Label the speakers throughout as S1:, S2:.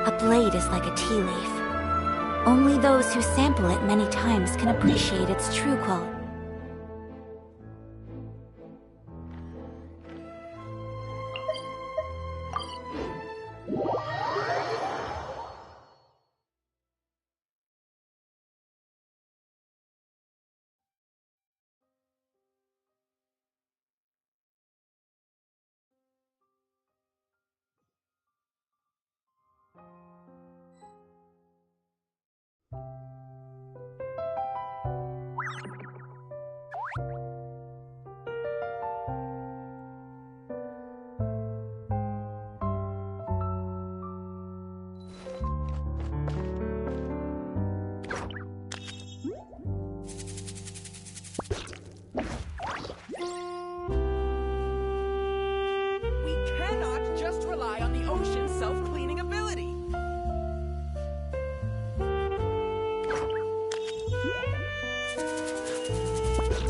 S1: A blade is like a tea leaf. Only those who sample it many times can appreciate its true quality.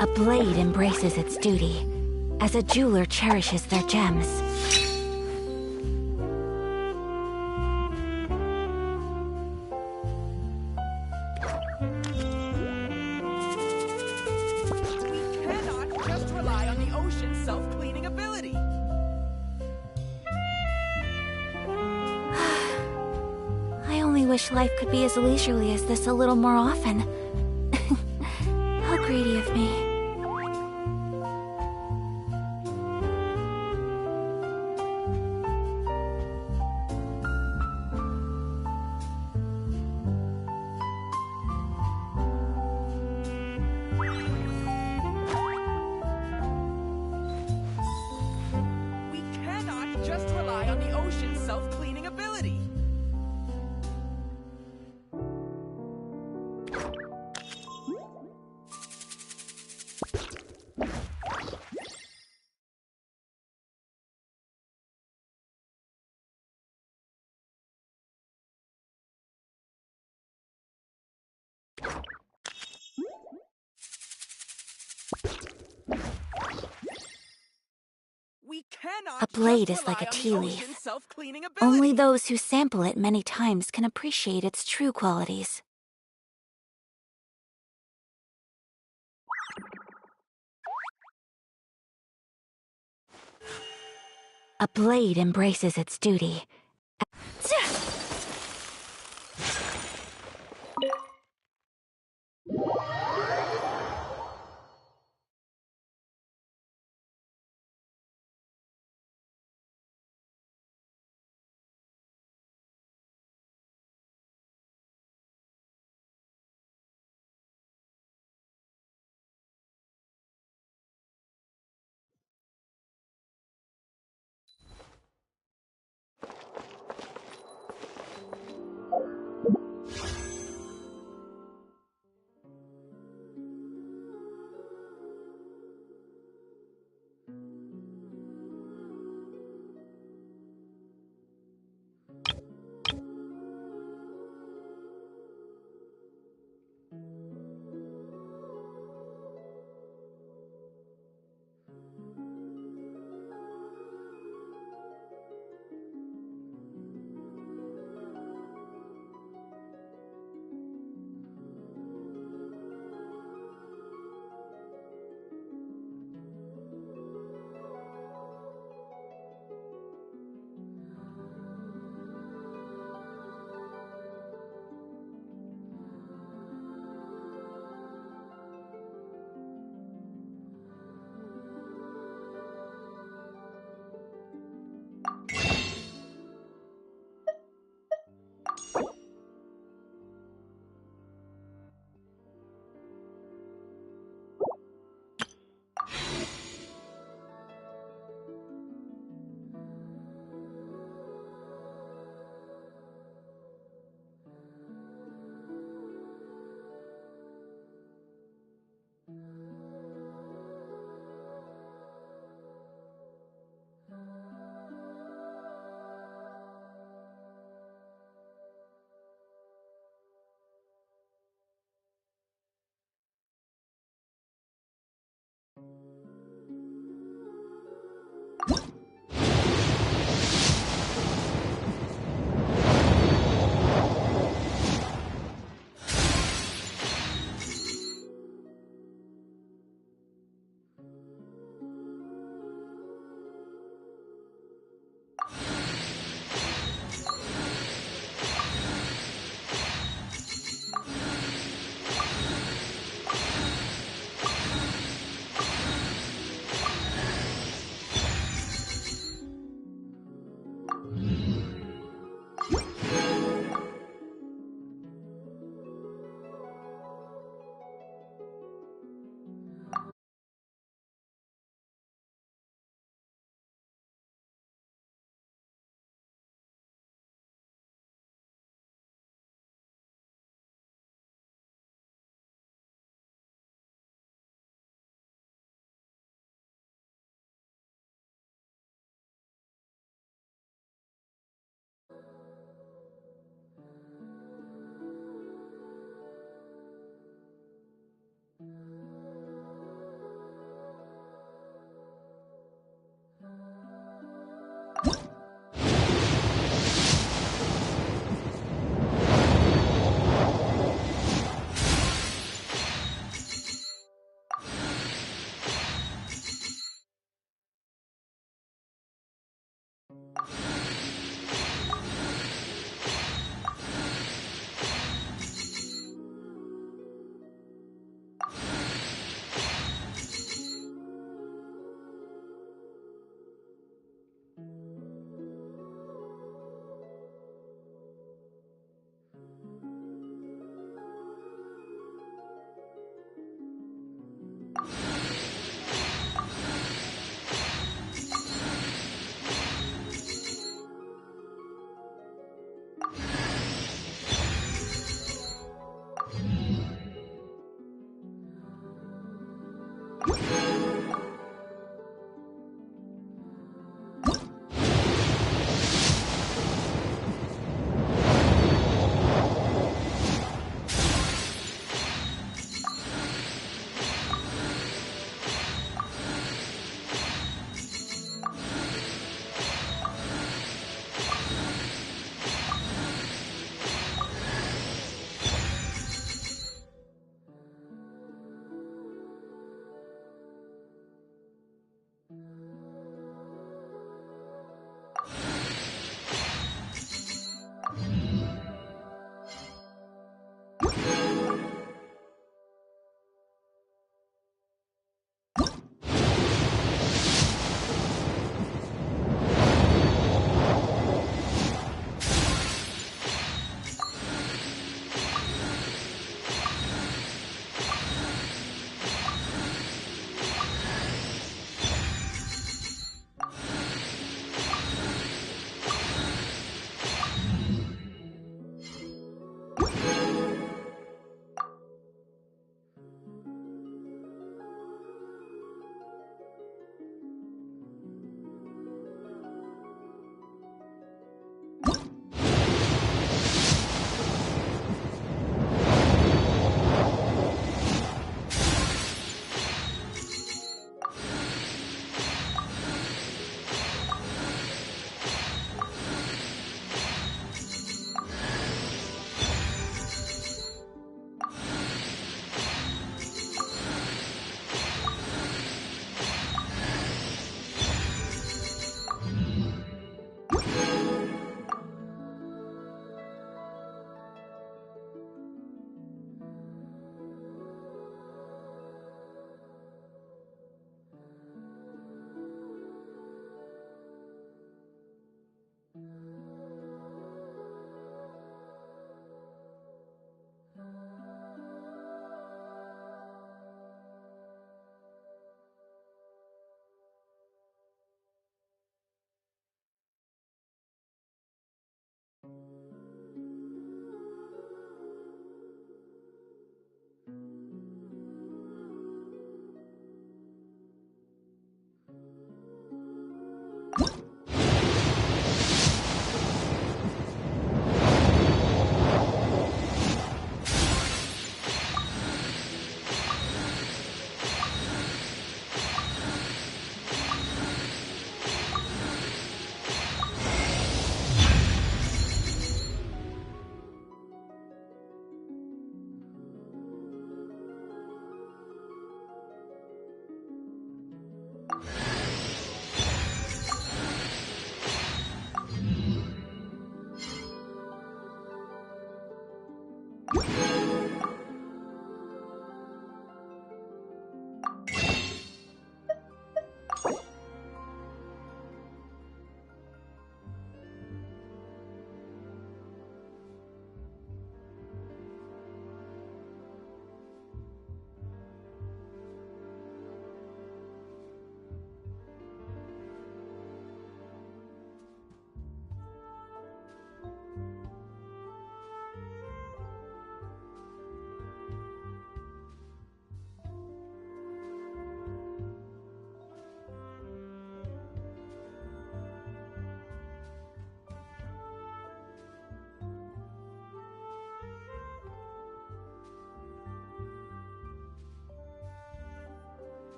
S1: A blade embraces its duty, as a jeweler cherishes their gems.
S2: We cannot just rely on the ocean's self-cleaning ability.
S1: I only wish life could be as leisurely as this a little more often. How greedy of me.
S2: We cannot just rely on the ocean's self-cleaning ability. We cannot
S1: A blade
S2: just
S1: is like a
S2: rely on
S1: tea
S2: the
S1: leaf.
S2: ocean's self-cleaning ability.
S1: Only those who sample it many times can appreciate its true qualities. A blade embraces its duty.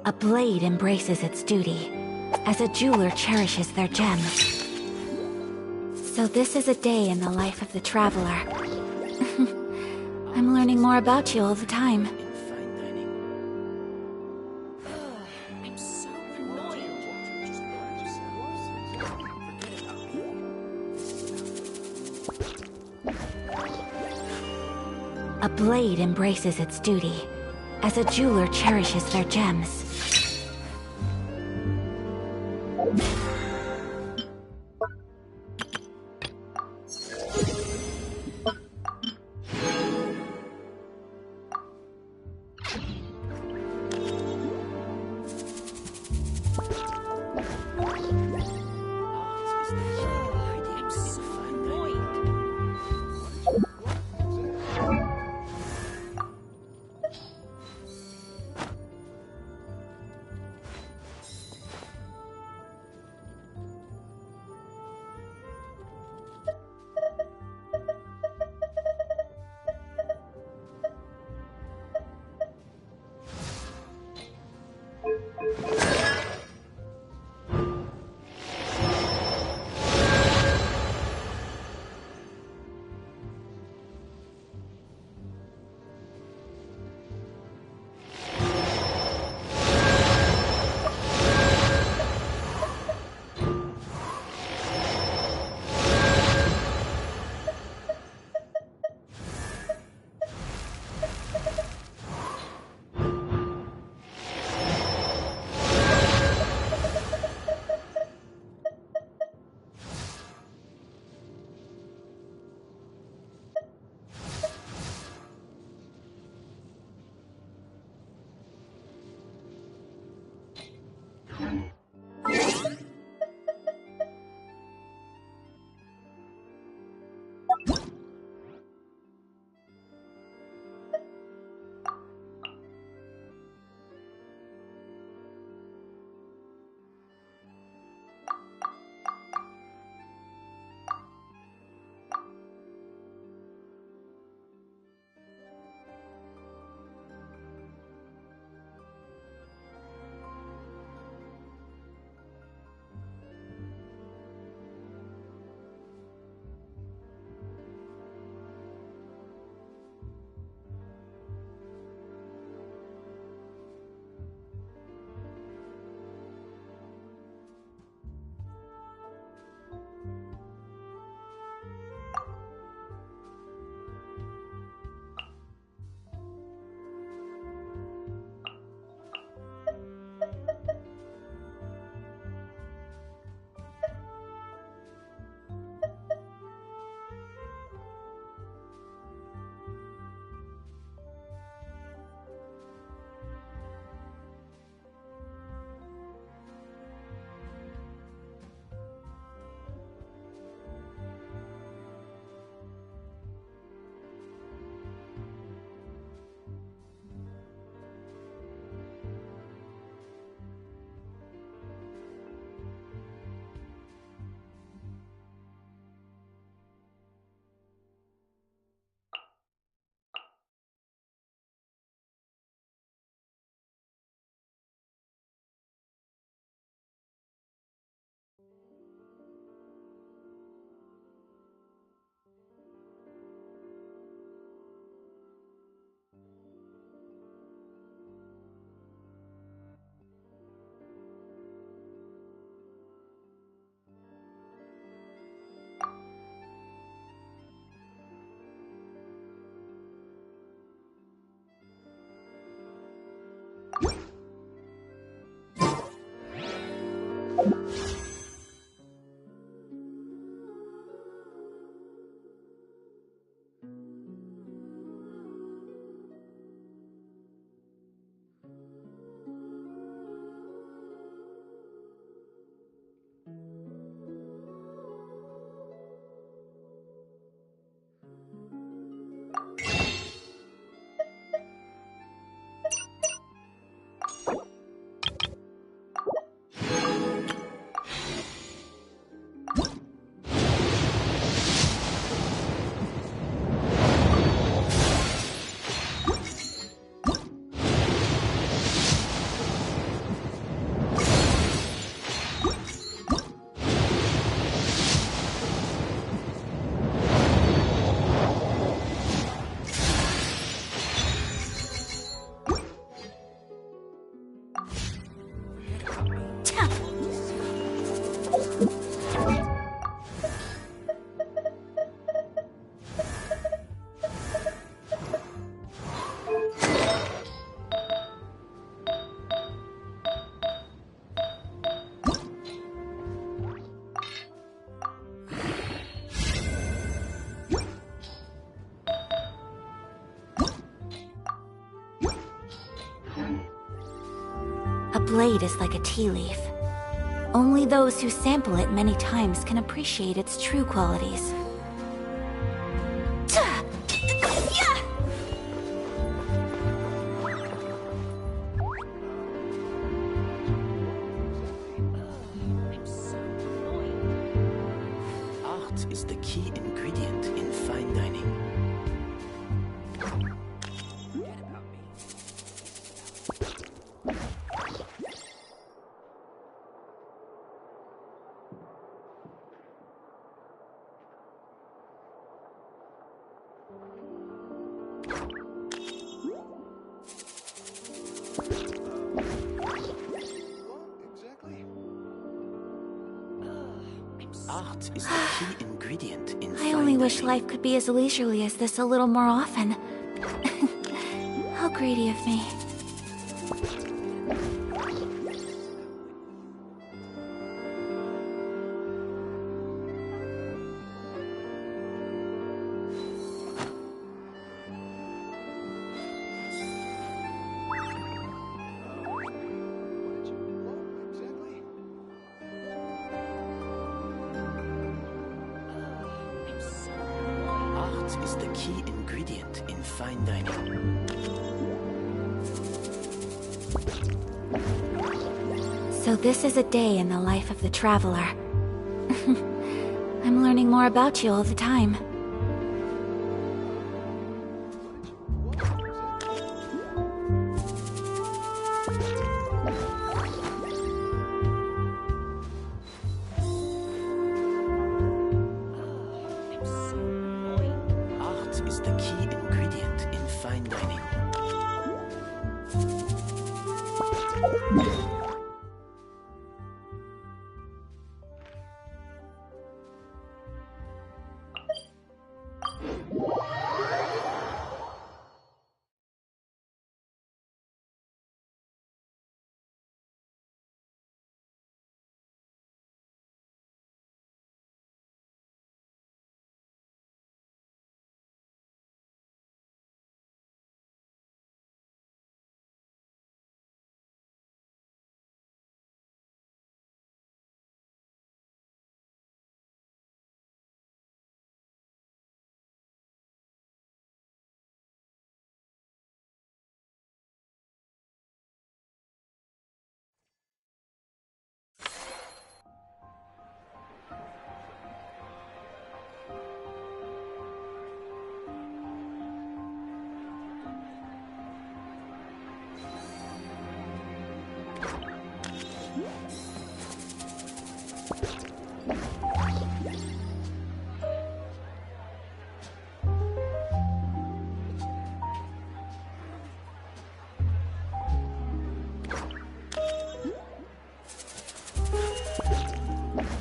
S1: A blade embraces its duty, as a jeweler cherishes their gems. So this is a day in the life of the traveler. I'm learning more about you all the time.
S2: I'm so annoyed.
S1: A blade embraces its duty, as a jeweler cherishes their gems.
S2: I'm so annoyed.
S1: blade is like a tea leaf. Only those who sample it many times can appreciate its true qualities.
S3: Art is the key ingredient in fine dining. Art is the key ingredient in fine
S1: I only wish
S3: dining.
S1: life could be as leisurely as this a little more often. How greedy of me.
S3: Art is the key ingredient in fine dining.
S1: So this is a day in the life of the traveler. I'm learning more about you all the time.
S3: Art is the key ingredient in fine dining.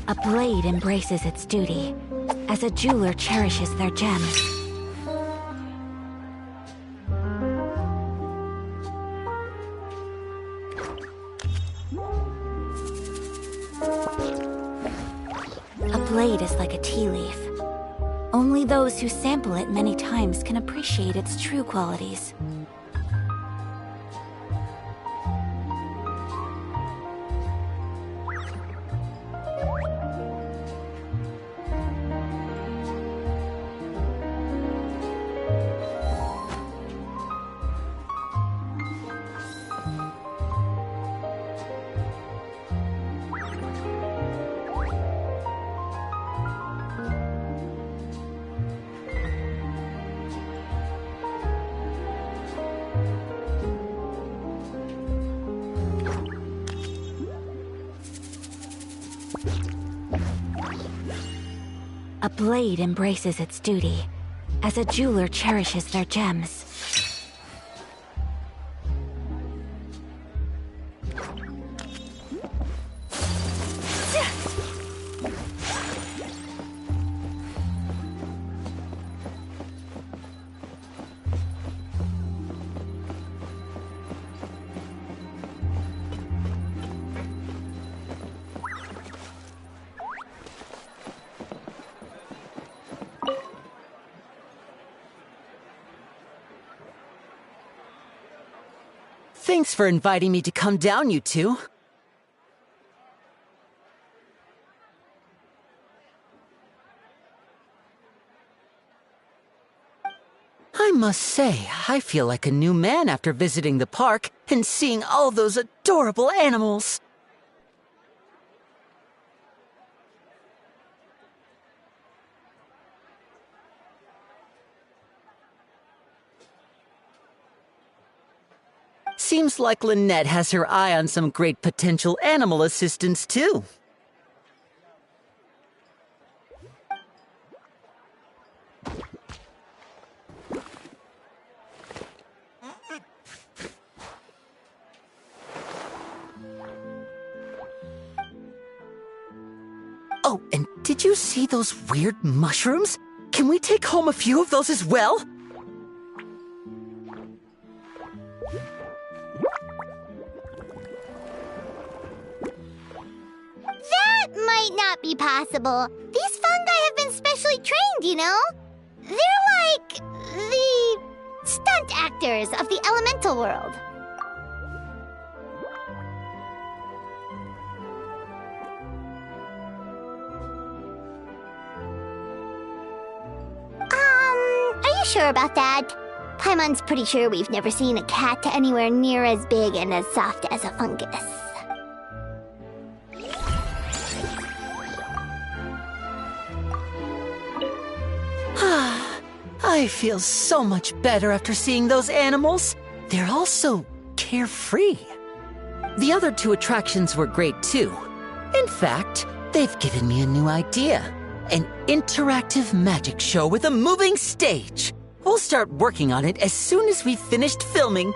S1: A blade embraces its duty, as a jeweler cherishes their gems. A blade is like a tea leaf. Only those who sample it many times can appreciate its true qualities. A blade embraces its duty, as a jeweler cherishes their gems.
S4: Thanks for inviting me to come down, you two. I must say, I feel like a new man after visiting the park and seeing all those adorable animals. Seems like Lynette has her eye on some great potential animal assistants, too. Oh, and did you see those weird mushrooms? Can we take home a few of those as well?
S5: That might not be possible. These fungi have been specially trained, you know? They're like the stunt actors of the elemental world. Are you sure about that? Paimon's pretty sure we've never seen a cat anywhere near as big and as soft as a fungus.
S4: I feel so much better after seeing those animals. They're all so carefree. The other two attractions were great too. In fact, they've given me a new idea. An interactive magic show with a moving stage. We'll start working on it as soon as we've finished filming.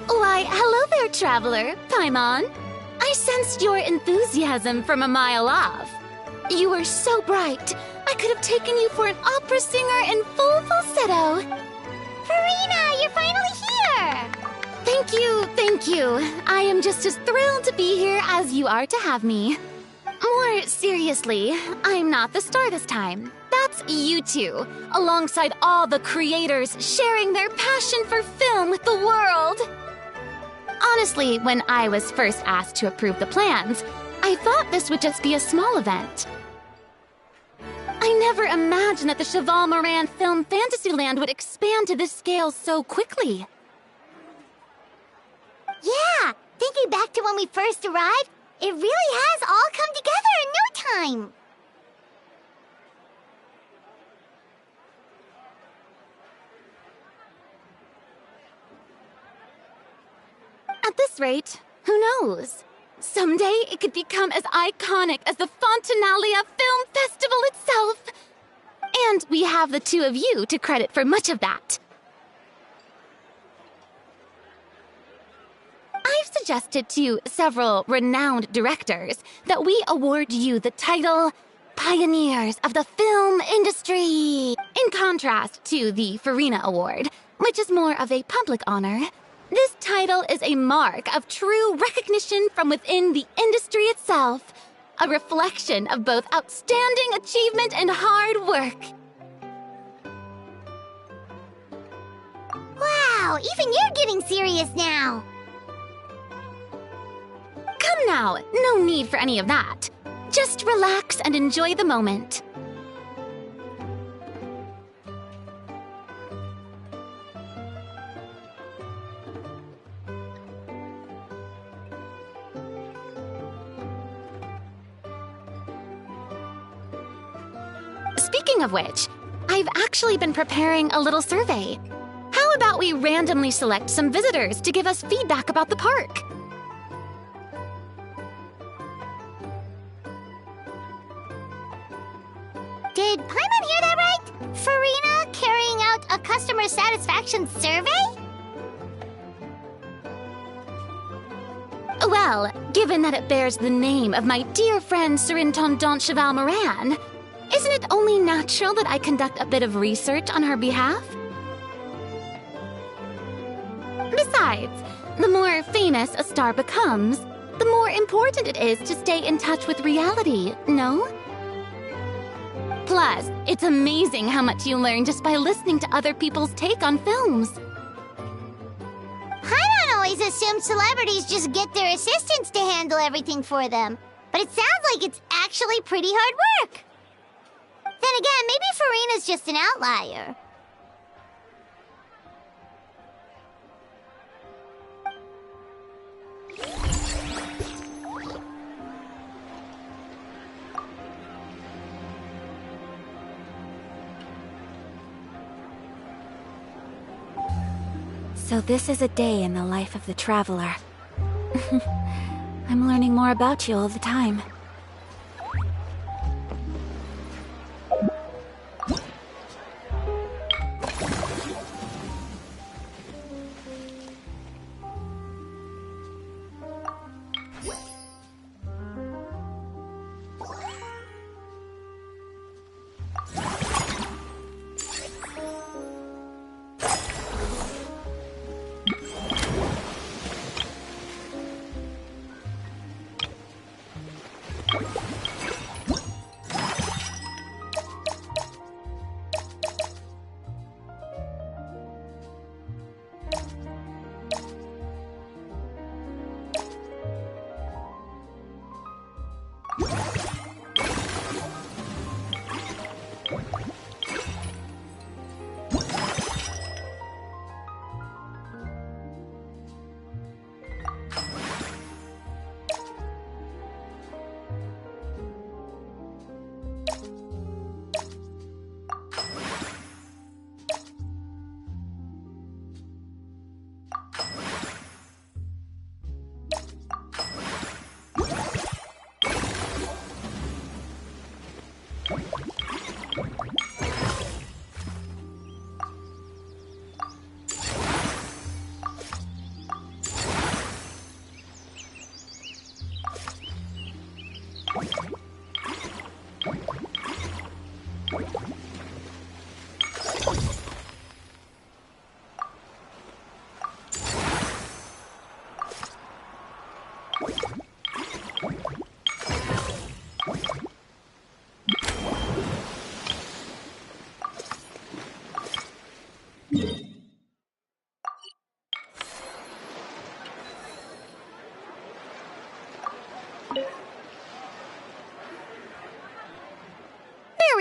S6: Why, hello there, traveler, Paimon. I sensed your enthusiasm from a mile off. You were so bright, I could have taken you for an opera singer in full falsetto.
S5: Farina, you're finally here!
S6: Thank you, thank you. I am just as thrilled to be here as you are to have me. More seriously, I'm not the star this time. That's you two, alongside all the creators sharing their passion for film with the world. Honestly, when I was first asked to approve the plans, I thought this would just be a small event. I never imagined that the Cheval Moran Film Fantasyland would expand to this scale so quickly.
S5: Yeah, thinking back to when we first arrived, it really has all come together in no time.
S6: At this rate, who knows? Someday it could become as iconic as the Fontanalia Film Festival itself. And we have the two of you to credit for much of that. I've suggested to several renowned directors that we award you the title Pioneers of the Film Industry, in contrast to the Farina Award, which is more of a public honor. This title is a mark of true recognition from within the industry itself, a reflection of both outstanding achievement and hard work.
S5: Wow, even you're getting serious now.
S6: Come now, no need for any of that. Just relax and enjoy the moment. Speaking of which, I've actually been preparing a little survey. How about we randomly select some visitors to give us feedback about the park?
S5: Did Paimon hear that right? Farina carrying out a customer satisfaction survey?
S6: Well, given that it bears the name of my dear friend Surintendant Cheval Moran, isn't it only natural that I conduct a bit of research on her behalf? Besides, the more famous a star becomes, the more important it is to stay in touch with reality, no? Plus, it's amazing how much you learn just by listening to other people's take on films.
S5: Paimon always assumed celebrities just get their assistants to handle everything for them. But it sounds like it's actually pretty hard work. Then again, maybe Farina's just an outlier.
S1: So this is a day in the life of the traveler. I'm learning more about you all the time.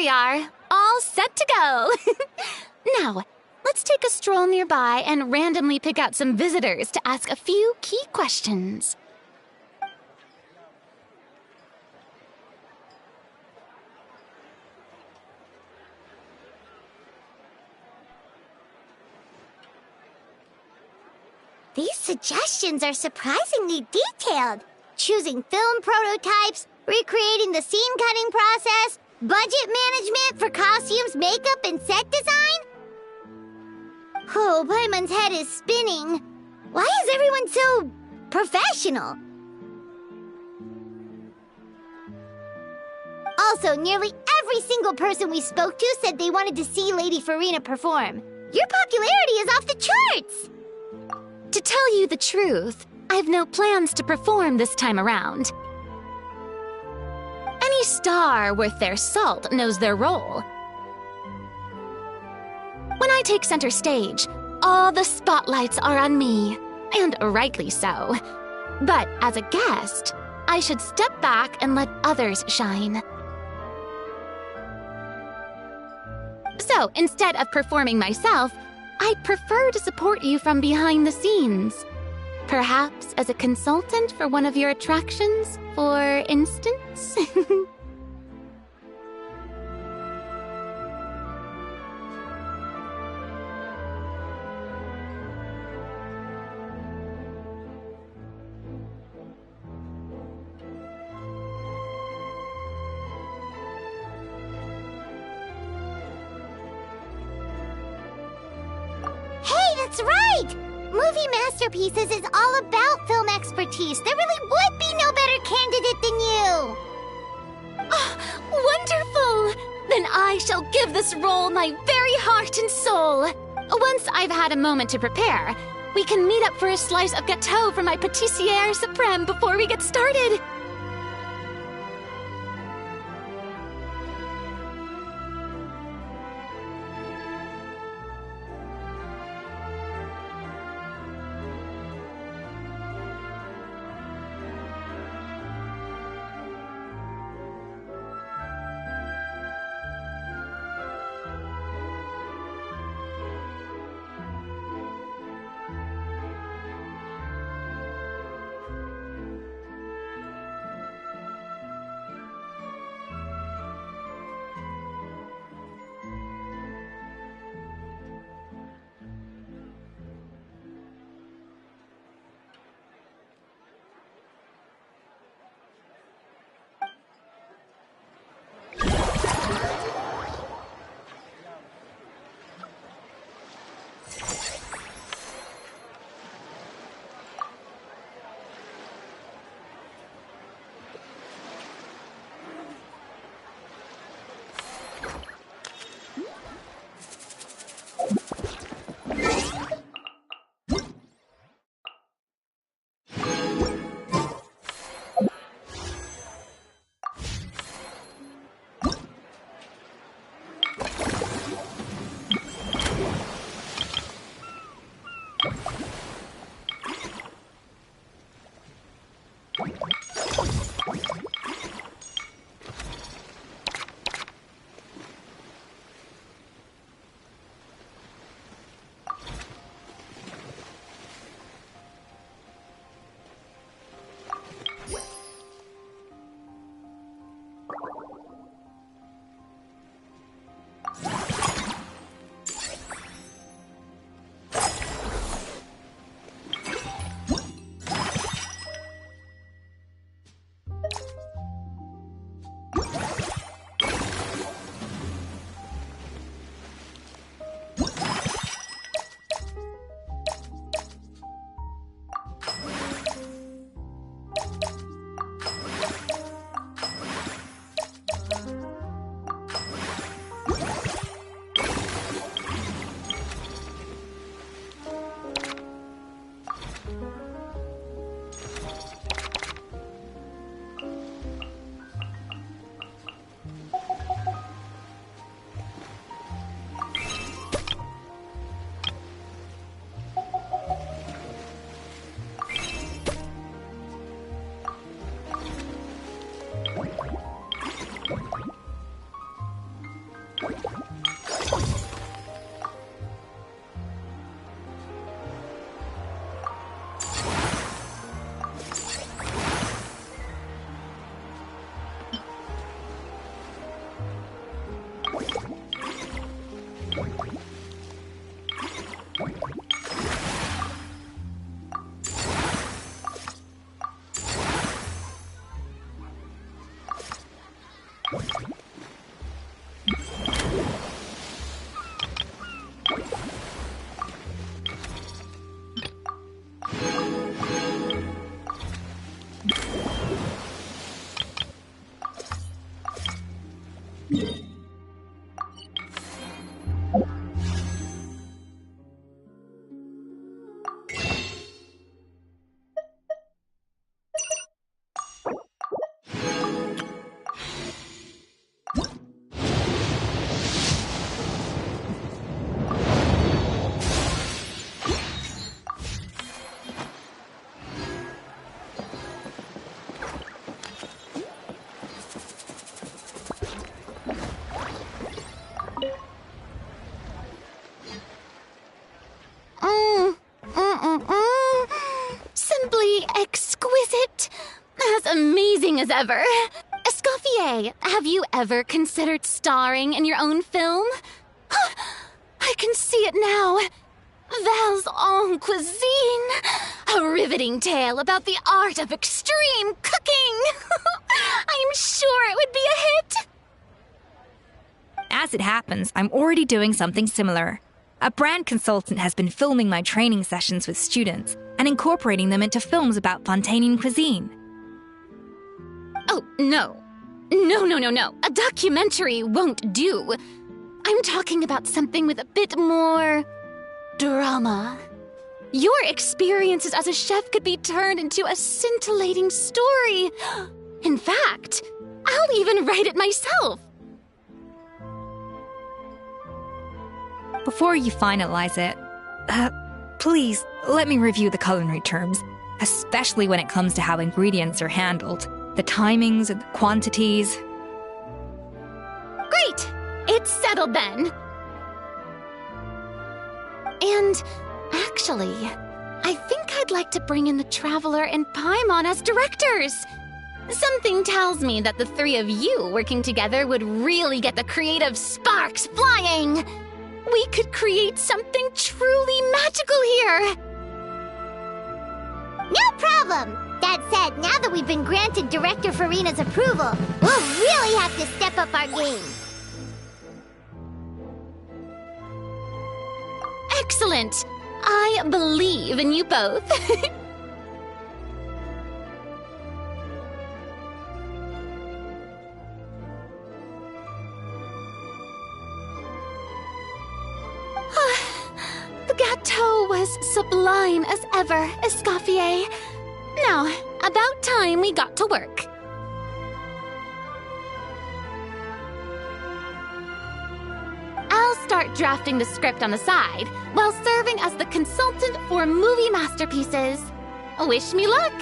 S6: we are, all set to go. Now, let's take a stroll nearby and randomly pick out some visitors to ask a few key questions.
S5: These suggestions are surprisingly detailed. Choosing film prototypes, recreating the scene cutting process, budget management for costumes, makeup, and set design? Oh, Paimon's head is spinning. Why is everyone so professional? Also, nearly every single person we spoke to said they wanted to see Lady Farina perform. Your popularity is off the charts!
S6: To tell you the truth, I've no plans to perform this time around. Any star worth their salt knows their role. When I take center stage, all the spotlights are on me, and rightly so. But as a guest, I should step back and let others shine. So, instead of performing myself, I'd prefer to support you from behind the scenes. Perhaps as a consultant for one of your attractions, for instance?
S5: That's right! Movie Masterpieces is all about film expertise. There really would be no better candidate than you!
S6: Oh, wonderful! Then I shall give this role my very heart and soul. Once I've had a moment to prepare, we can meet up for a slice of gâteau from my pâtissière suprême before we get started. simply exquisite. As amazing as ever. Escoffier, have you ever considered starring in your own film? I can see it now. Val's en cuisine. A riveting tale about the art of extreme cooking. I'm sure it would be a hit.
S7: As it happens, I'm already doing something similar. A brand consultant has been filming my training sessions with students and incorporating them into films about Fontanian cuisine.
S6: Oh, no. No. A documentary won't do. I'm talking about something with a bit more drama. Your experiences as a chef could be turned into a scintillating story. In fact, I'll even write it myself.
S7: Before you finalize it, please let me review the culinary terms, especially when it comes to how ingredients are handled, the timings and the quantities.
S6: Great! It's settled then. And actually, I think I'd like to bring in the Traveler and Paimon as directors. Something tells me that the three of you working together would really get the creative sparks flying. We could create something truly magical here.
S5: No problem. That said, now that we've been granted Director Farina's approval, we'll really have to step up our game.
S6: Excellent. I believe in you both. The gâteau was sublime as ever, Escoffier. Now, about time we got to work. I'll start drafting the script on the side while serving as the consultant for movie masterpieces. Wish me luck!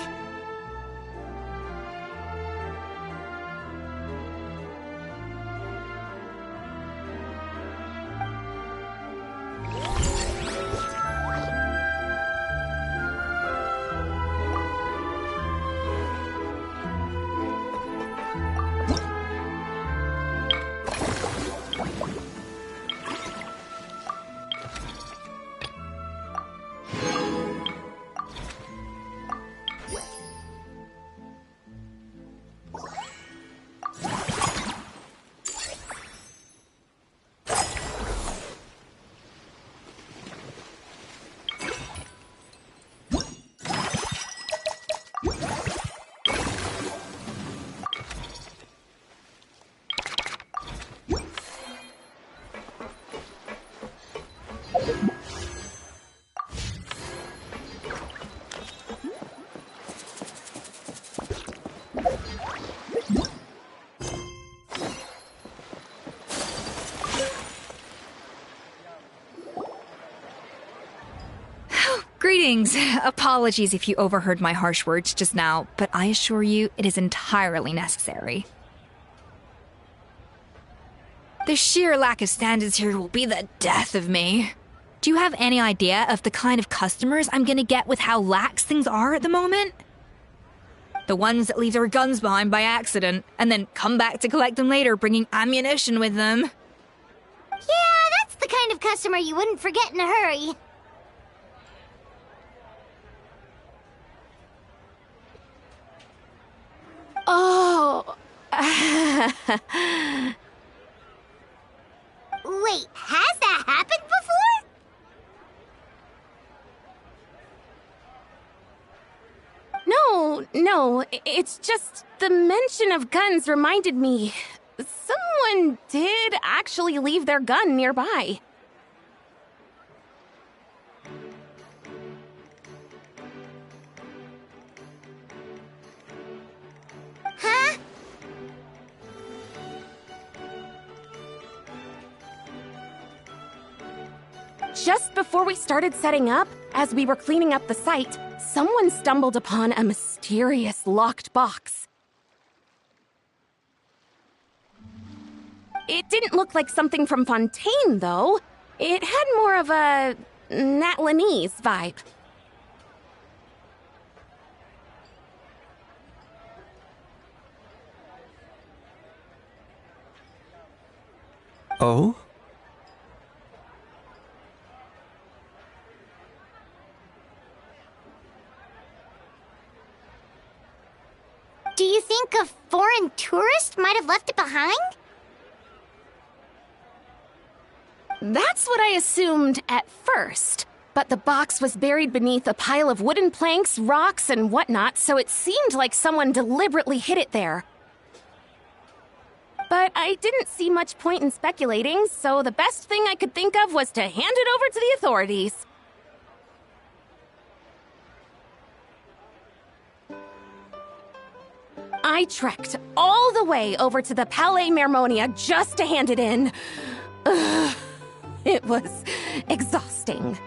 S7: Greetings. Apologies if you overheard my harsh words just now, but I assure you it is entirely necessary. The sheer lack of standards here will be the death of me. Do you have any idea of the kind of customers I'm gonna get with how lax things are at the moment? The ones that leave their guns behind by accident, and then come back to collect them later bringing ammunition with them.
S5: Yeah, that's the kind of customer you wouldn't forget in a hurry.
S6: Oh.
S5: Wait, has that happened before?
S8: No, it's just the mention of guns reminded me. Someone did actually leave their gun nearby.
S5: Huh?
S8: Just before we started setting up, as we were cleaning up the site, someone stumbled upon a mysterious locked box. It didn't look like something from Fontaine, though. It had more of a Natlanese vibe.
S9: Oh?
S5: Do you think a foreign tourist might have left it behind?
S8: That's what I assumed at first. But the box was buried beneath a pile of wooden planks, rocks, and whatnot, so it seemed like someone deliberately hid it there. But I didn't see much point in speculating, so the best thing I could think of was to hand it over to the authorities. I trekked all the way over to the Palais Mermonia just to hand it in. Ugh, it was exhausting.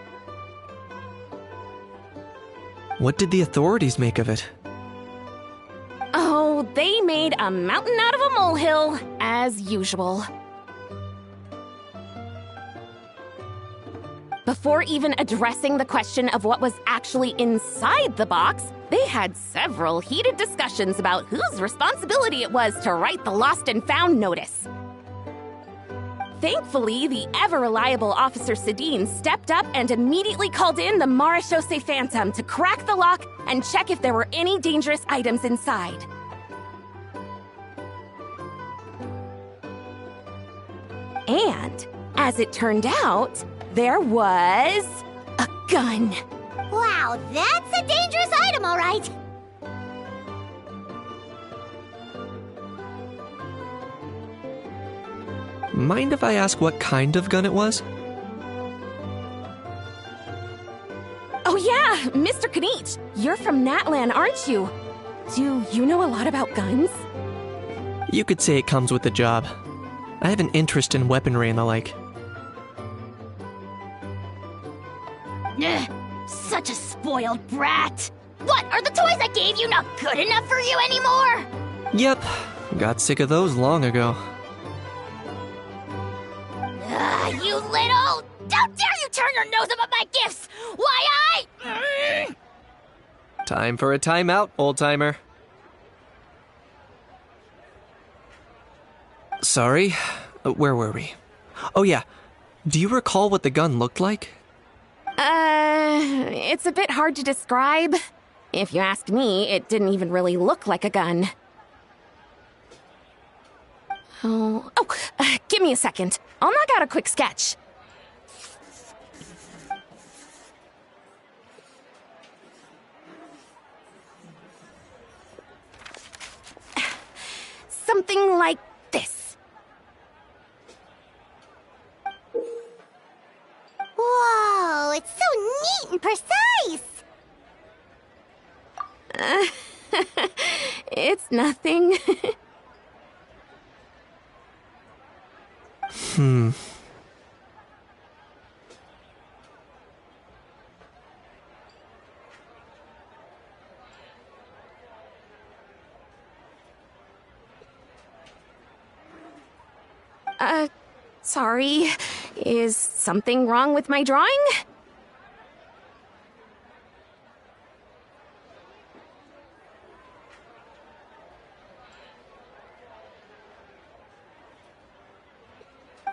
S9: What did the authorities make of it?
S8: Oh, they made a mountain out of a molehill, as usual. Before even addressing the question of what was actually inside the box, they had several heated discussions about whose responsibility it was to write the lost and found notice. Thankfully, the ever-reliable Officer Sedine stepped up and immediately called in the Marechaussee Phantom to crack the lock and check if there were any dangerous items inside. And, as it turned out, there was a gun.
S5: Wow, that's a dangerous item, all right.
S9: Mind if I ask what kind of gun it was?
S8: Oh yeah, Mr. Kanich, you're from Natlan, aren't you? Do you know a lot about guns?
S9: You could say it comes with the job. I have an interest in weaponry and the like.
S5: Ugh, such a spoiled brat. What, are the toys I gave you not good enough for you anymore?
S9: Yep, got sick of those long ago.
S5: You little... How dare you turn your nose up at my gifts! Why,
S9: Time for a timeout, old-timer. Sorry, where were we? Oh yeah, do you recall what the gun looked like?
S8: It's a bit hard to describe. If you ask me, it didn't even really look like a gun. Give me a second. I'll knock out a quick sketch. Something like this.
S5: Whoa, it's so neat and precise.
S8: It's nothing. Sorry. Is something wrong with my drawing?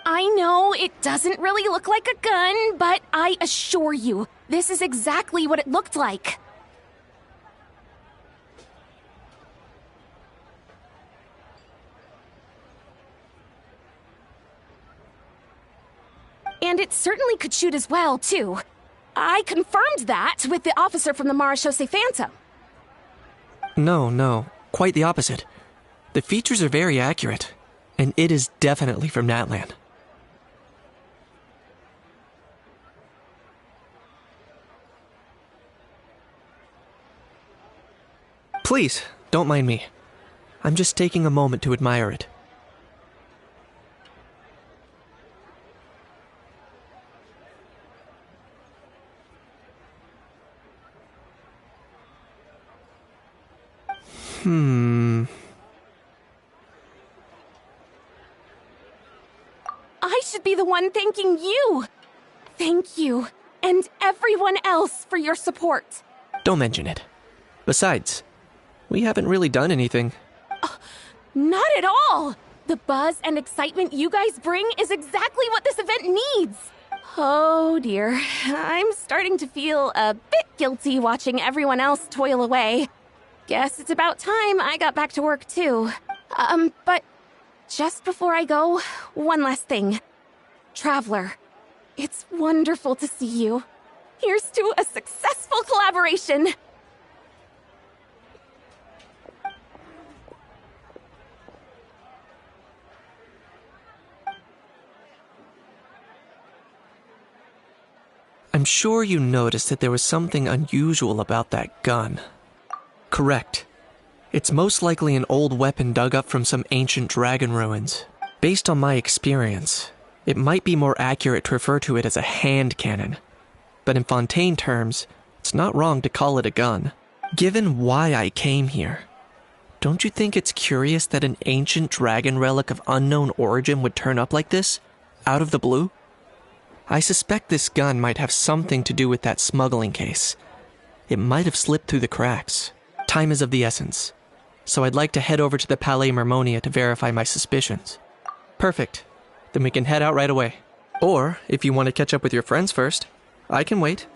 S8: I know it doesn't really look like a gun, but I assure you, this is exactly what it looked like. And it certainly could shoot as well, too. I confirmed that with the officer from the Marechaussee Phantom.
S9: No, quite the opposite. The features are very accurate, and it is definitely from Natlan. Please, don't mind me. I'm just taking a moment to admire it.
S8: I should be the one thanking you. Thank you, and everyone else for your support.
S9: Don't mention it. Besides, we haven't really done anything.
S8: Not at all. The buzz and excitement you guys bring is exactly what this event needs. Oh dear, I'm starting to feel a bit guilty watching everyone else toil away. Guess it's about time I got back to work too. But just before I go, one last thing. Traveler, it's wonderful to see you. Here's to a successful collaboration.
S9: I'm sure you noticed that there was something unusual about that gun. Correct. It's most likely an old weapon dug up from some ancient dragon ruins. Based on my experience, it might be more accurate to refer to it as a hand cannon. But in Fontaine terms, it's not wrong to call it a gun. Given why I came here, don't you think it's curious that an ancient dragon relic of unknown origin would turn up like this, out of the blue? I suspect this gun might have something to do with that smuggling case. It might have slipped through the cracks. Time is of the essence, so I'd like to head over to the Palais Mermonia to verify my suspicions. Perfect. Then we can head out right away. Or, if you want to catch up with your friends first, I can wait.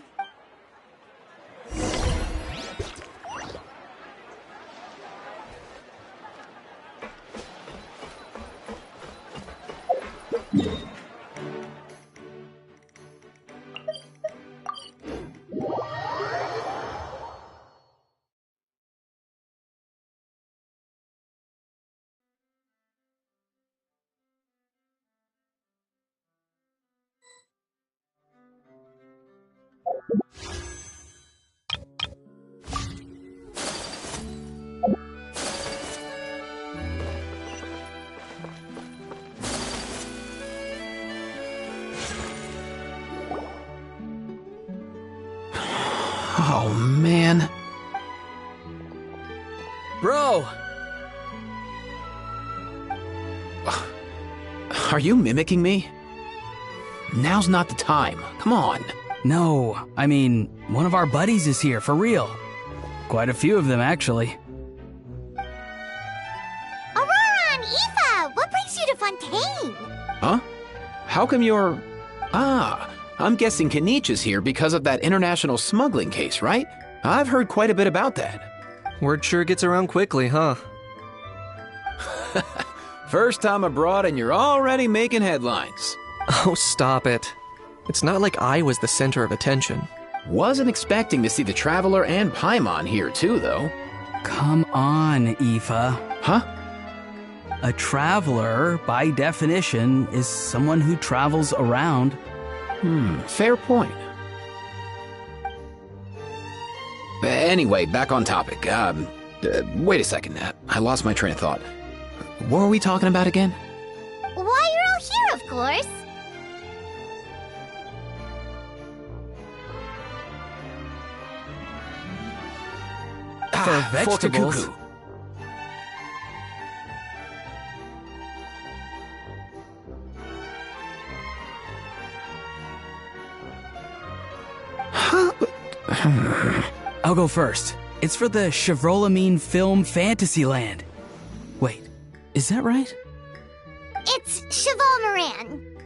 S10: Oh, man.
S9: Bro!
S10: Are you mimicking me? Now's not the time. Come on.
S11: No, I mean, one of our buddies is here, for real. Quite a few of them, actually.
S5: Aurora and Aoife, what brings you to Fontaine?
S10: Huh? How come you're... I'm guessing Kanich is here because of that international smuggling case, right? I've heard quite a bit about that.
S9: Word sure gets around quickly, huh?
S10: First time abroad and you're already making headlines.
S9: Oh, stop it. It's not like I was the center of attention.
S10: Wasn't expecting to see the Traveler and Paimon here too, though.
S11: Come on, Aoife.
S10: Huh?
S11: A traveler, by definition, is someone who travels around.
S10: Fair point. Anyway, back on topic. Wait a second. I lost my train of thought. What were we talking about again?
S5: Why, you're all here, of course.
S11: For vegetables.
S10: Forkakuku.
S11: I'll go first. It's for the Chevrolamine Film Fantasyland. Wait, is that right?
S5: It's Cheval Moran.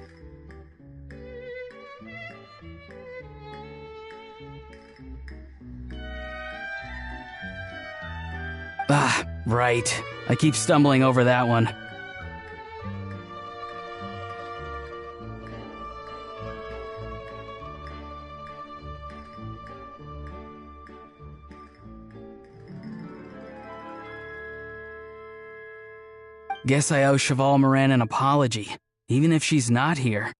S11: Ah, right. I keep stumbling over that one. Guess I owe Cheval Moran an apology, even if she's not here.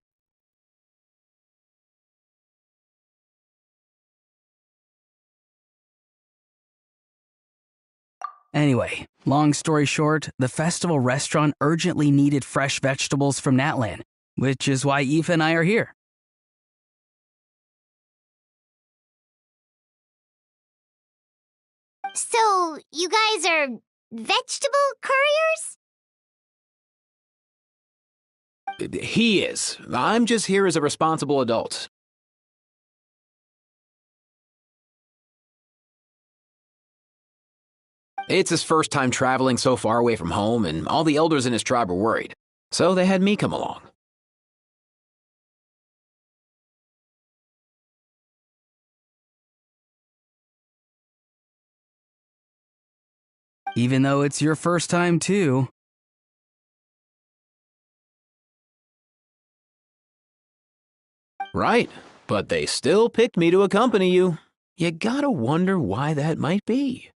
S11: Anyway, long story short, the festival restaurant urgently needed fresh vegetables from Natlan, which is why Aoife and I are here.
S5: So, you guys are vegetable couriers?
S10: He is. I'm just here as a responsible adult. It's his first time traveling so far away from home, and all the elders in his tribe were worried. So they had me come along.
S11: Even though it's your first time, too.
S10: Right, but they still picked me to accompany you. You gotta wonder why that might be.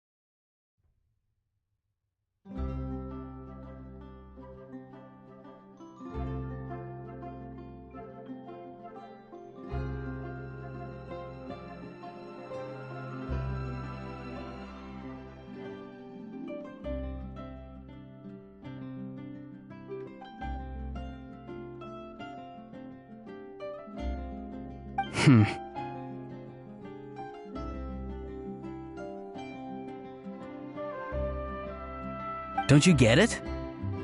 S11: Don't you get it?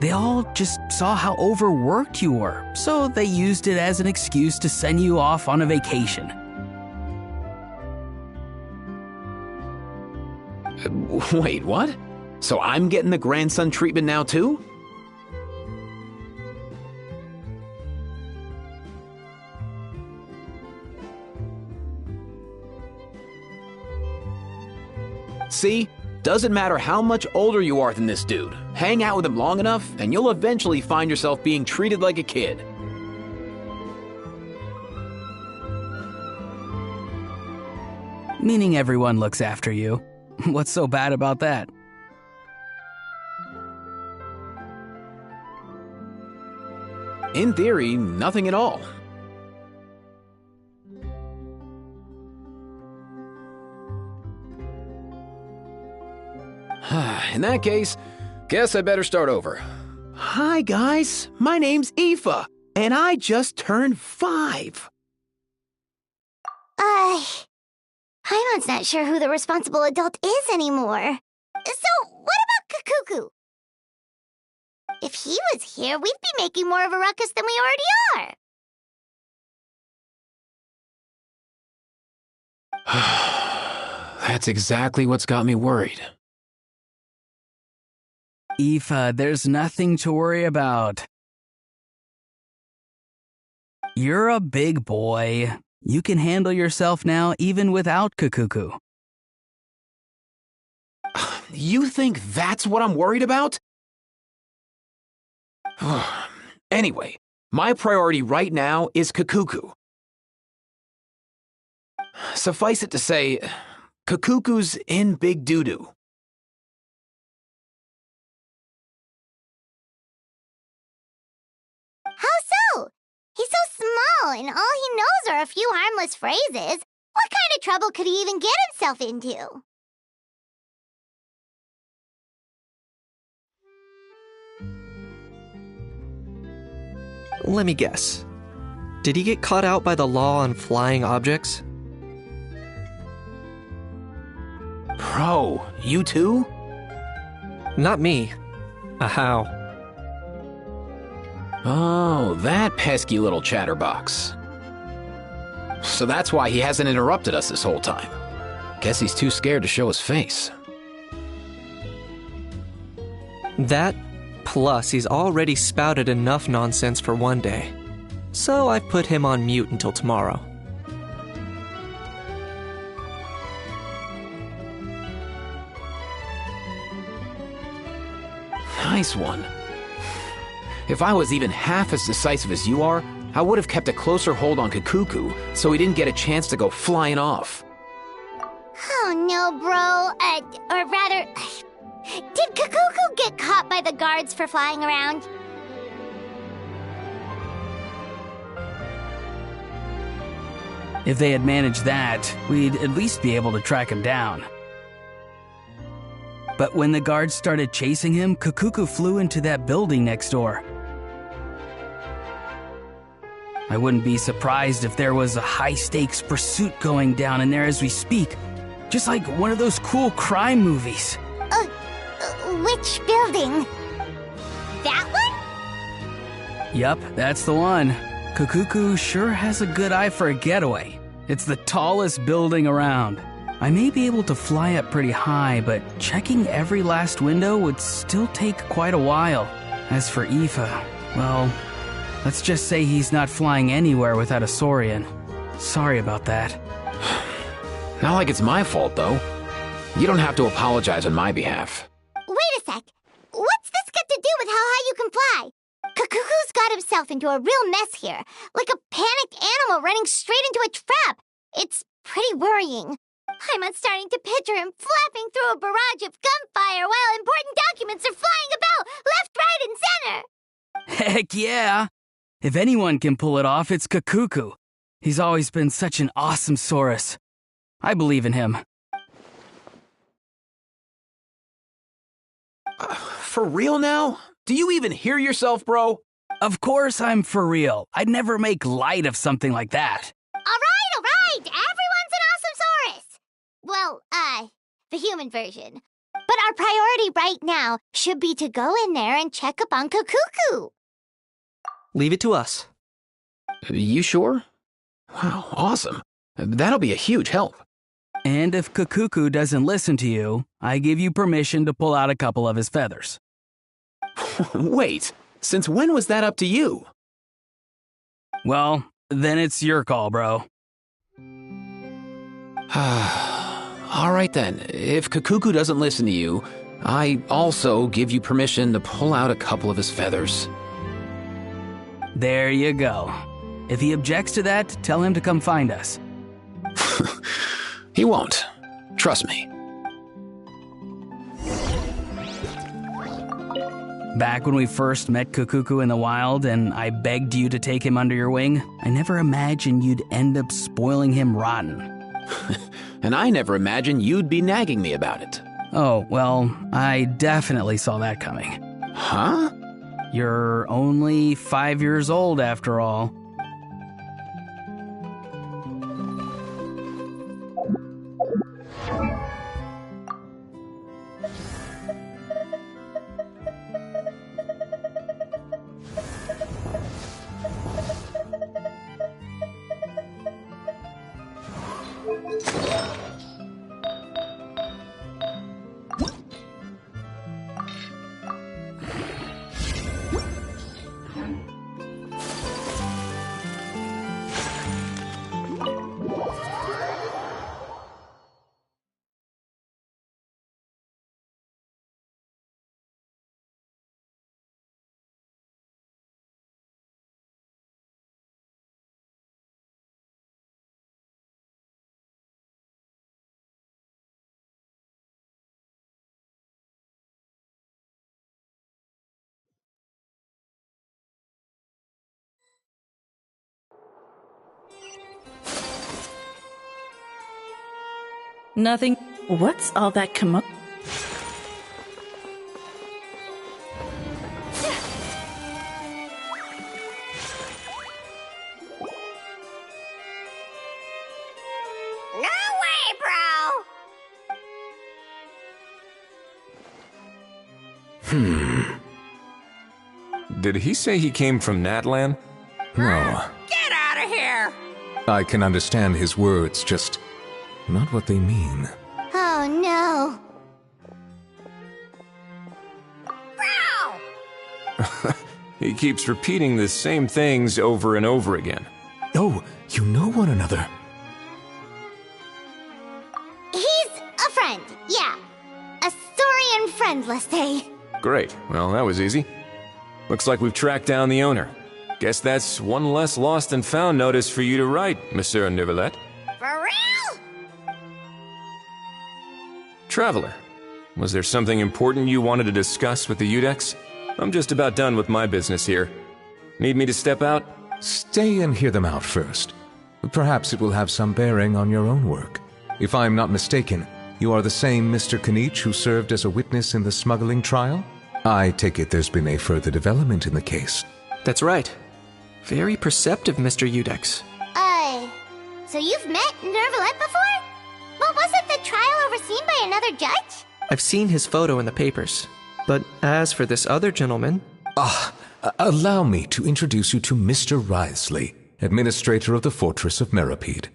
S11: They all just saw how overworked you were, so they used it as an excuse to send you off on a vacation.
S10: Wait, what? So I'm getting the grandson treatment now, too? See? Doesn't matter how much older you are than this dude. Hang out with him long enough, and you'll eventually find yourself being treated like a kid.
S11: Meaning everyone looks after you. What's so bad about that?
S10: In theory, nothing at all. In that case, guess I better start over. Hi, guys. My name's Aoife, and I just turned 5.
S5: Paimon's not sure who the responsible adult is anymore. So, what about Kakuku? If he was here, we'd be making more of a ruckus than we already
S10: are. That's exactly what's got me worried.
S11: Aoife, there's nothing to worry about. You're a big boy. You can handle yourself now even without Kakuku.
S10: You think that's what I'm worried about? Anyway, my priority right now is Kakuku. Suffice it to say, Kakuku's in big doo-doo.
S5: How so? He's so small, and all he knows are a few harmless phrases. What kind of trouble could he even get himself into?
S9: Let me guess. Did he get caught out by the law on flying objects?
S10: Bro, you too?
S9: Not me. How?
S10: Oh, that pesky little chatterbox. So that's why he hasn't interrupted us this whole time. Guess he's too scared to show his face.
S9: That, plus he's already spouted enough nonsense for one day. So I've put him on mute until tomorrow.
S10: Nice one. If I was even half as decisive as you are, I would have kept a closer hold on Kakuku so he didn't get a chance to go flying off.
S5: Oh no, bro. Or rather, did Kakuku get caught by the guards for flying around?
S11: If they had managed that, we'd at least be able to track him down. But when the guards started chasing him, Kakuku flew into that building next door. I wouldn't be surprised if there was a high-stakes pursuit going down in there as we speak. Just like one of those cool crime movies.
S5: Which building? That one?
S11: Yup, that's the one. Kakuku sure has a good eye for a getaway. It's the tallest building around. I may be able to fly up pretty high, but checking every last window would still take quite a while. As for Aoife, well, let's just say he's not flying anywhere without a Saurian. Sorry about that.
S10: Not like it's my fault, though. You don't have to apologize on my behalf.
S5: Wait a sec. What's this got to do with how high you can fly? Kakuku's got himself into a real mess here, like a panicked animal running straight into a trap. It's pretty worrying. I'm starting to picture him flapping through a barrage of gunfire while important documents are flying about left, right, and center.
S11: Heck yeah! If anyone can pull it off, it's Kakuku. He's always been such an awesome Saurus. I believe in him.
S10: For real now? Do you even hear yourself, bro?
S11: Of course I'm for real. I'd never make light of something like that.
S5: All right. Everyone's an awesome Saurus. Well, the human version. But our priority right now should be to go in there and check up on Kakuku.
S9: Leave it to us.
S10: You sure? Wow, awesome. That'll be a huge help.
S11: And if Kakuku doesn't listen to you, I give you permission to pull out a couple of his feathers.
S10: Wait, since when was that up to you?
S11: Well, then it's your call, bro.
S10: All right then, if Kakuku doesn't listen to you, I also give you permission to pull out a couple of his feathers.
S11: There you go. If he objects to that, tell him to come find us.
S10: He won't. Trust me.
S11: Back when we first met Kakuku in the wild and I begged you to take him under your wing, I never imagined you'd end up spoiling him rotten.
S10: And I never imagined you'd be nagging me about it.
S11: Oh, well, I definitely saw that coming.
S10: Huh?
S11: You're only 5 years old after all.
S12: Nothing. What's all that commotion?
S5: No way, bro!
S13: Did he say he came from Natlan?
S14: No.
S2: Get out of here!
S14: I can understand his words, just not what they mean.
S5: Oh no. Bro!
S13: He keeps repeating the same things over and over again.
S14: Oh, you know one another.
S5: He's a friend, yeah. A Saurian friend, let's say.
S13: Great. Well, that was easy. Looks like we've tracked down the owner. Guess that's one less lost and found notice for you to write, Monsieur Neuvillette.
S5: For real?
S13: Traveler, was there something important you wanted to discuss with the Udex? I'm just about done with my business here. Need me to step out?
S14: Stay and hear them out first. Perhaps it will have some bearing on your own work. If I'm not mistaken, you are the same Mr. Kanich who served as a witness in the smuggling trial? I take it there's been a further development in the case.
S9: That's right. Very perceptive, Mr. Udex.
S5: So you've met Neuvillette before? Well, wasn't the trial overseen by another judge?
S9: I've seen his photo in the papers. But as for this other gentleman...
S14: Allow me to introduce you to Mr. Risley, administrator of the Fortress of Meripede.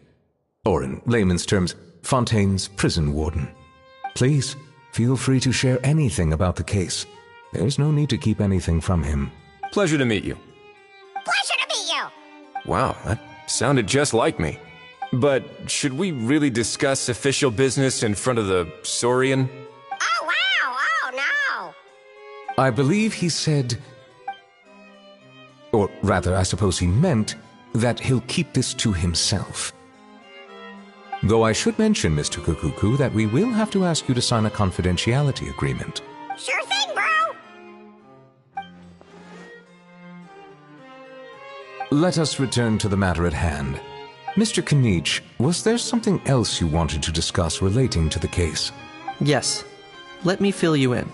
S14: Or in layman's terms, Fontaine's prison warden. Please, feel free to share anything about the case. There's no need to keep anything from him.
S13: Pleasure to meet you.
S5: Pleasure to meet you!
S13: Wow, that sounded just like me. But should we really discuss official business in front of the Saurian?
S5: Oh, wow! Oh, no!
S14: I believe he said, or rather, I suppose he meant, that he'll keep this to himself. Though I should mention, Mr. Kukuku, that we will have to ask you to sign a confidentiality agreement.
S5: Sure thing, bro!
S14: Let us return to the matter at hand. Mr. Kanich, was there something else you wanted to discuss relating to the case?
S9: Yes. Let me fill you in.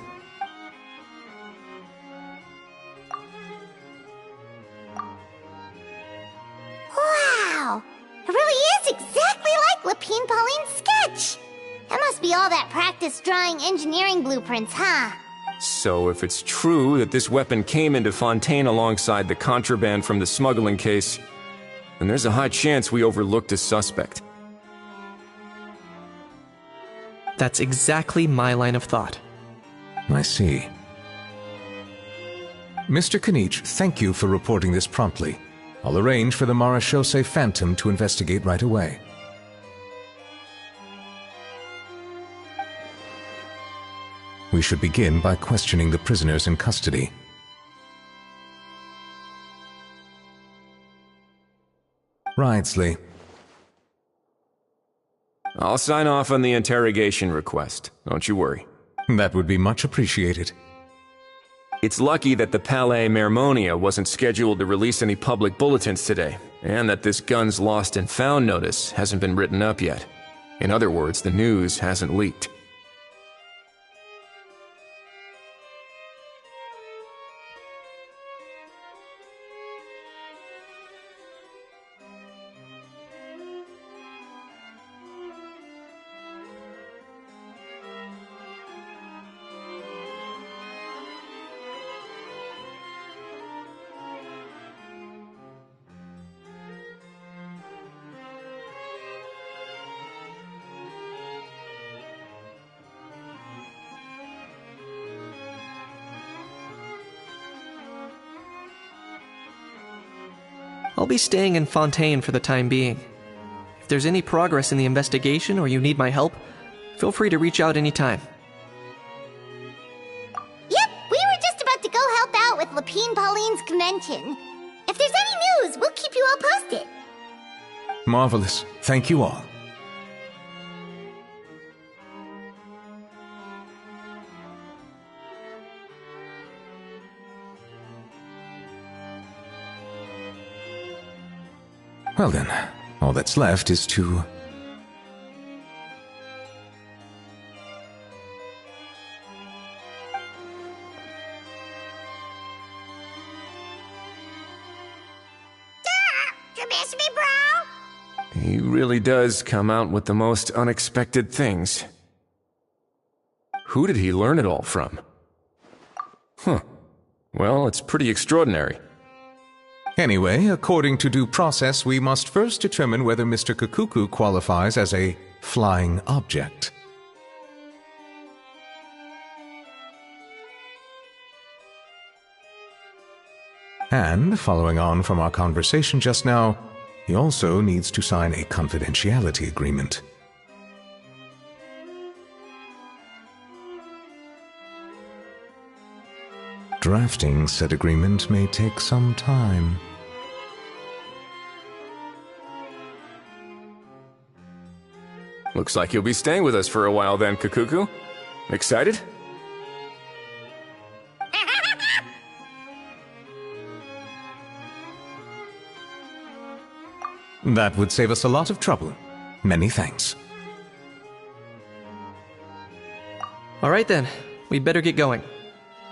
S5: Wow! It really is exactly like Lapine Pauline's sketch! That must be all that practice drawing engineering blueprints, huh?
S13: So if it's true that this weapon came into Fontaine alongside the contraband from the smuggling case, then there's a high chance we overlooked a suspect.
S9: That's exactly my line of thought.
S14: I see. Mr. Kanich, thank you for reporting this promptly. I'll arrange for the Marechaussee Phantom to investigate right away. We should begin by questioning the prisoners in custody. Ridesley.
S13: I'll sign off on the interrogation request. Don't you worry.
S14: That would be much appreciated.
S13: It's lucky that the Palais Mermonia wasn't scheduled to release any public bulletins today, and that this gun's lost and found notice hasn't been written up yet. In other words, the news hasn't leaked.
S9: I'll be staying in Fontaine for the time being. If there's any progress in the investigation or you need my help, feel free to reach out anytime.
S5: Yep, we were just about to go help out with Lapine Pauline's convention. If there's any news, we'll keep you all posted.
S14: Marvelous. Thank you all. Well then, all that's left is to...
S5: You miss me, bro?
S13: He really does come out with the most unexpected things. Who did he learn it all from? Huh. Well, it's pretty extraordinary.
S14: Anyway, according to due process, we must first determine whether Mr. Kukuku qualifies as a flying object. And, following on from our conversation just now, he also needs to sign a confidentiality agreement. Drafting said agreement may take some time.
S13: Looks like you'll be staying with us for a while then, Kukuku. Excited?
S14: That would save us a lot of trouble. Many thanks.
S9: All right then, we'd better get going.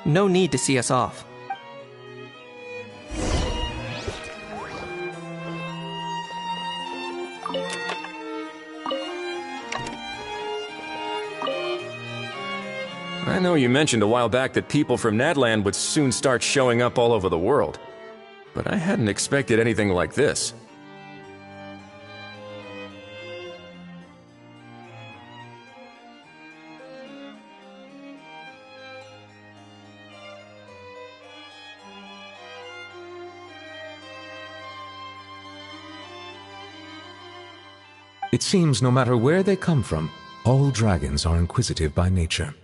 S9: No need to see us off.
S13: I know you mentioned a while back that people from Nadland would soon start showing up all over the world, but I hadn't expected anything like this.
S14: It seems no matter where they come from, all dragons are inquisitive by nature.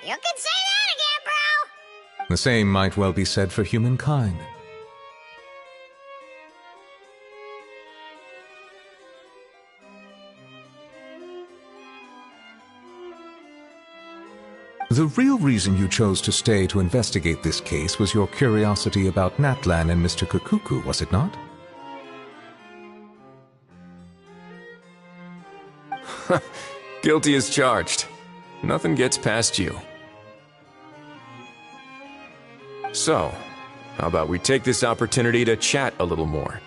S5: You can say that again, bro!
S14: The same might well be said for humankind. The real reason you chose to stay to investigate this case was your curiosity about Natlan and Mr. Kakuku, was it not?
S13: Guilty as charged. Nothing gets past you. So, how about we take this opportunity to chat a little more?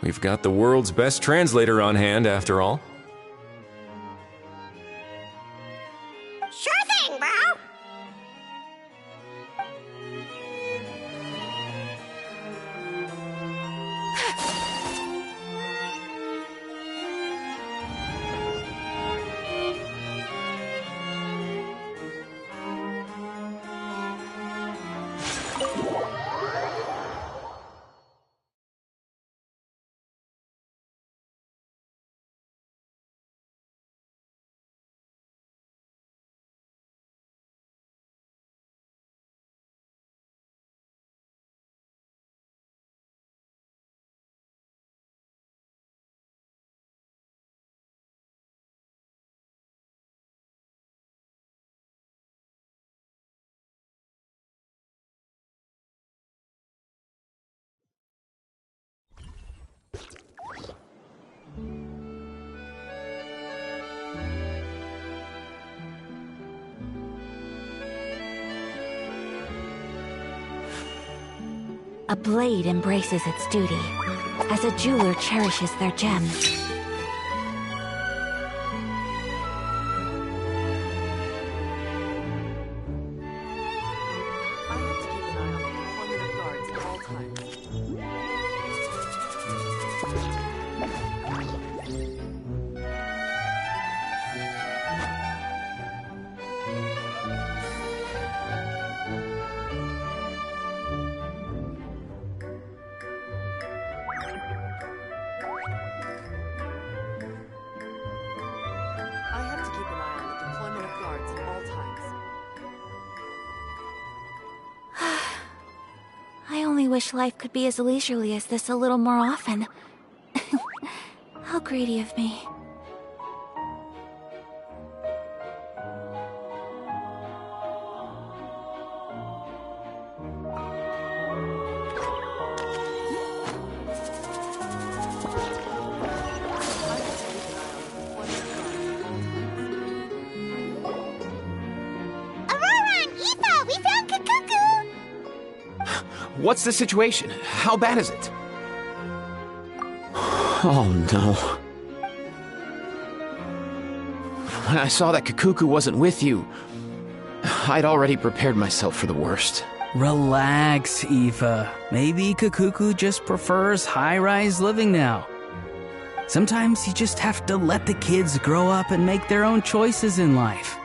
S13: We've got the world's best translator on hand, after all.
S5: Sure thing, bro!
S1: A blade embraces its duty, as a jeweler cherishes their gems. I only wish life could be as leisurely as this a little more often. How greedy of me.
S10: What's the situation? How bad is it? Oh no. When I saw that Kakuku wasn't with you, I'd already prepared myself for the worst.
S11: Relax, Aoife. Maybe Kakuku just prefers high-rise living now. Sometimes you just have to let the kids grow up and make their own choices in life.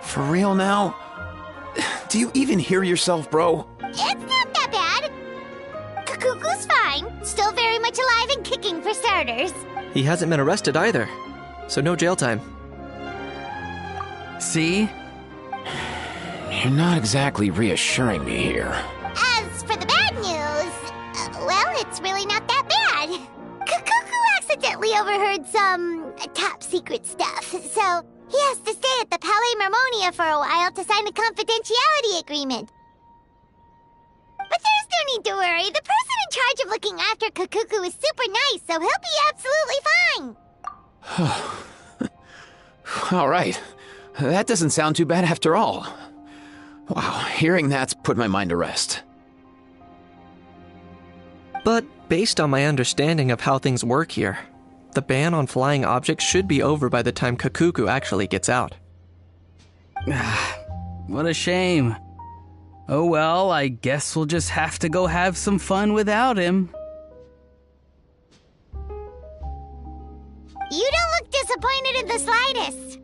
S10: For real now? Do you even hear yourself, bro?
S5: It's not that bad. Kakuku's fine. Still very much alive and kicking for starters.
S9: He hasn't been arrested either, so no jail time.
S11: See?
S10: You're not exactly reassuring me here.
S5: As for the bad news, well, it's really not that bad. Kakuku accidentally overheard some top-secret stuff, so he has to stay at the Palais Mermonia for a while to sign a confidentiality agreement. But there's no need to worry. The person in charge of looking after Kakuku is super nice, so he'll be absolutely fine.
S10: All right. That doesn't sound too bad after all. Wow, hearing that's put my mind to rest.
S9: But based on my understanding of how things work here, the ban on flying objects should be over by the time Kakuku actually gets out.
S11: What a shame. Oh well, I guess we'll just have to go have some fun without him.
S5: You don't look disappointed in the slightest.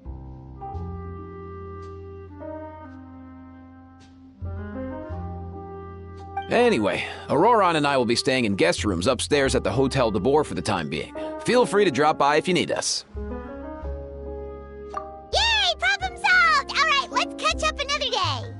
S10: Anyway, Auroron and I will be staying in guest rooms upstairs at the Hotel de Boer for the time being. Feel free to drop by if you need us.
S5: Yay! Problem solved! Alright, let's catch up another day.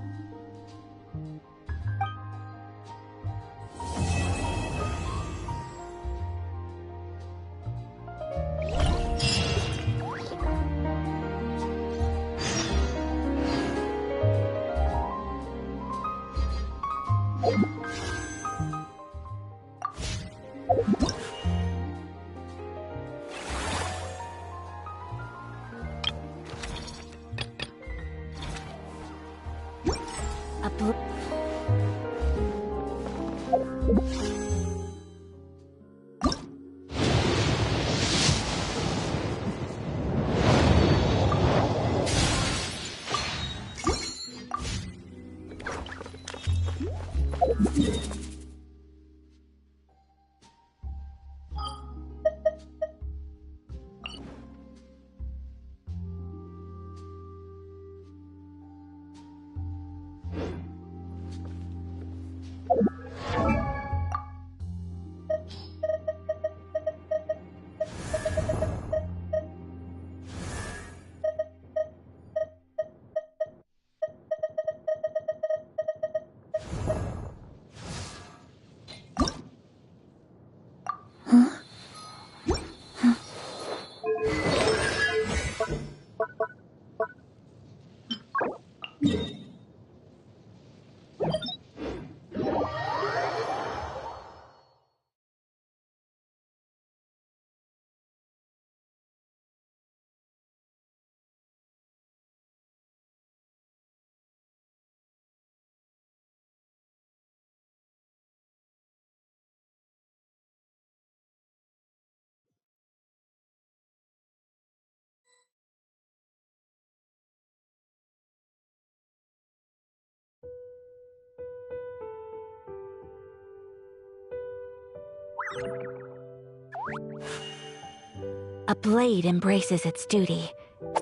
S1: A blade embraces its duty,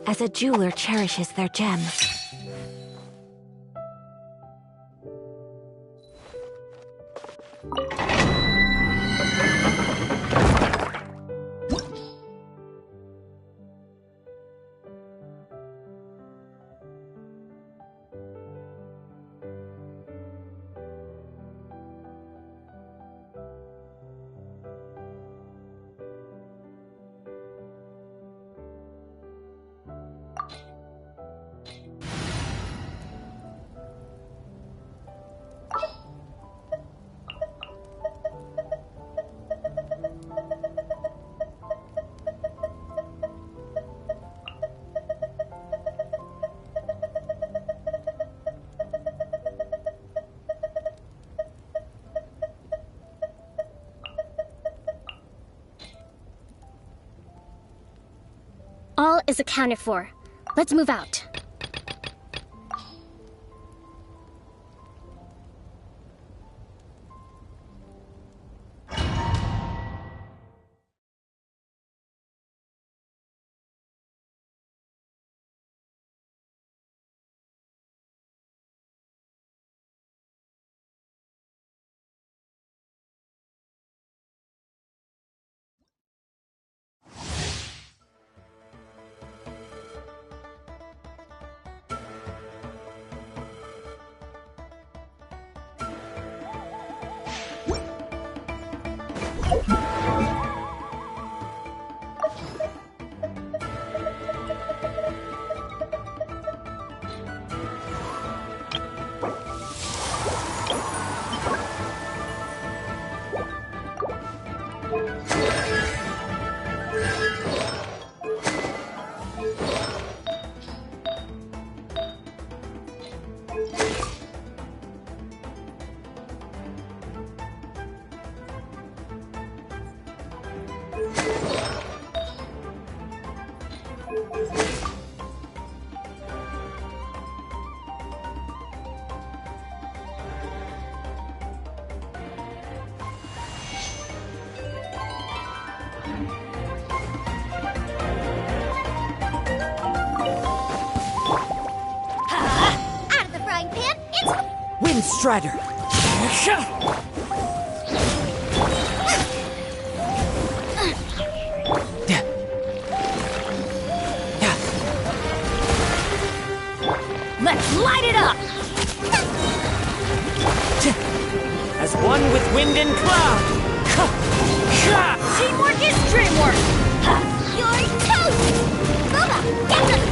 S1: as a jeweler cherishes their gems.
S5: All is accounted for. Let's move out. Out of the frying pan, into the...
S4: Wind Strider!
S6: Let's light it up!
S2: As one with wind and cloud.
S6: Teamwork is dreamwork!
S5: You're toast! Boba, get them!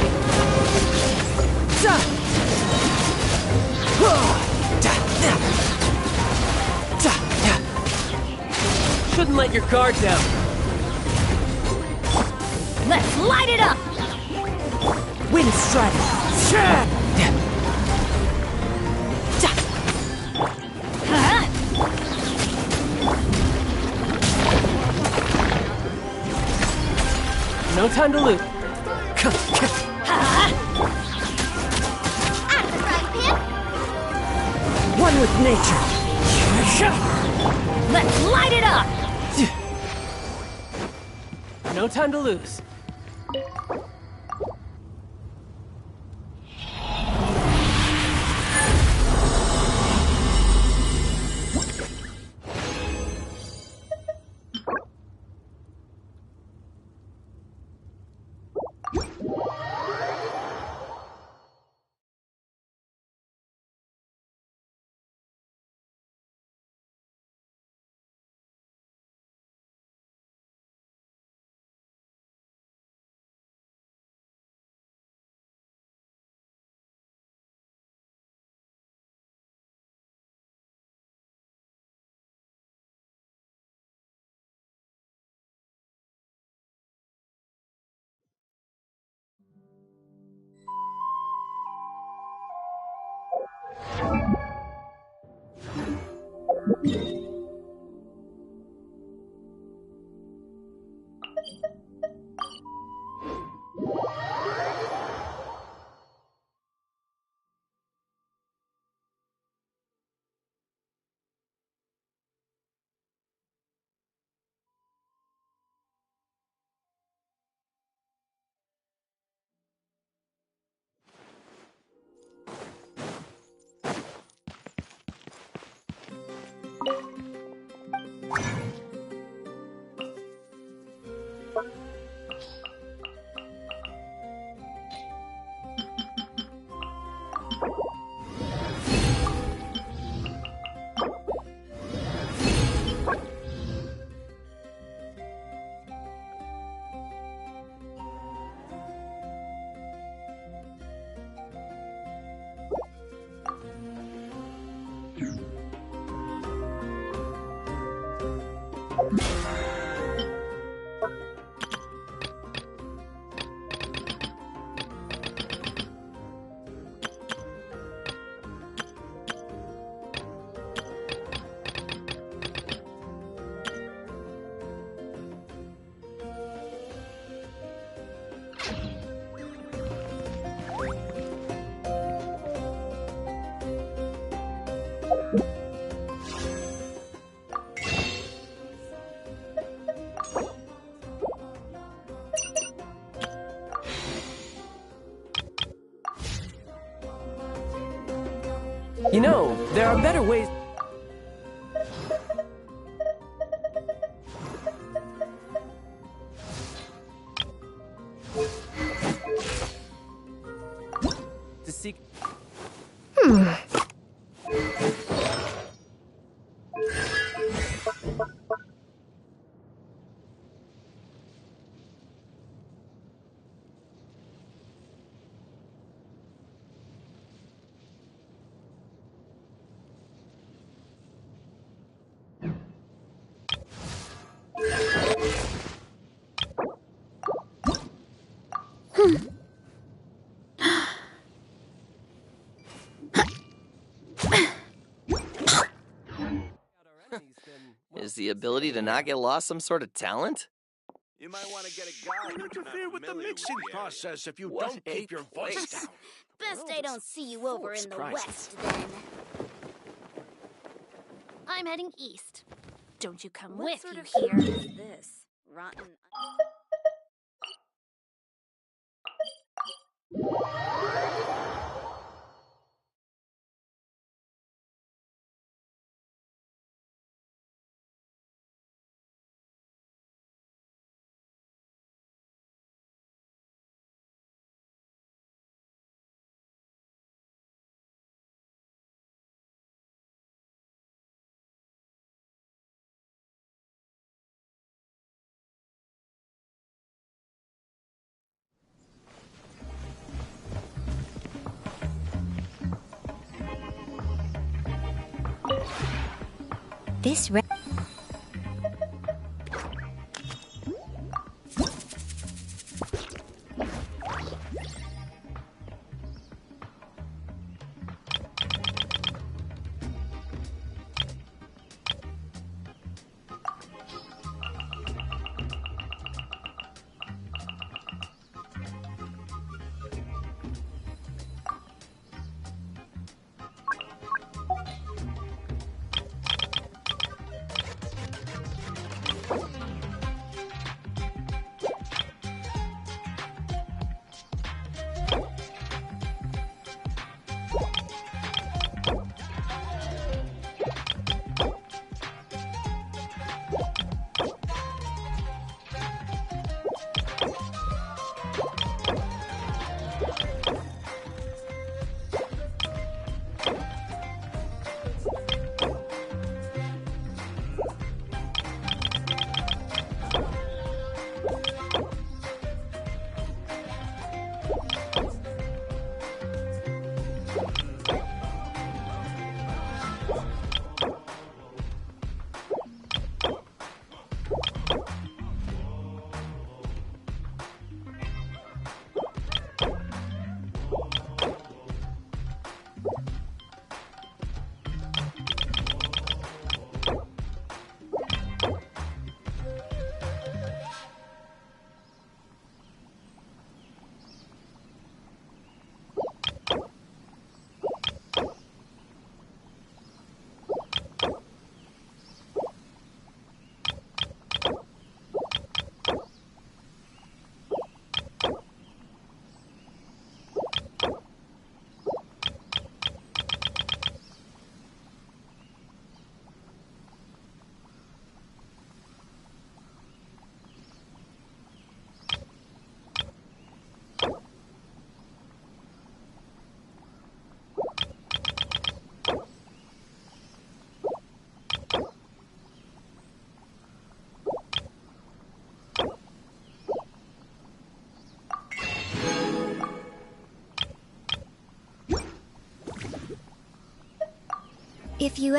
S2: Shouldn't let your guard down.
S6: Let's light it up!
S4: Wind Strider!
S2: No time to lose.
S5: Out of the frying pan,
S4: One with nature!
S6: Let's light it up!
S2: No time to lose. You know, there are better ways. To seek.
S15: Is the ability to not get lost some sort of talent?
S16: You might want to get a guy. Don't interfere with the mixing process if you don't keep your voice down.
S5: Best I don't see you over in the west, then. I'm heading east. Don't you come with, you hear?
S17: What is this? rotten.
S5: This if you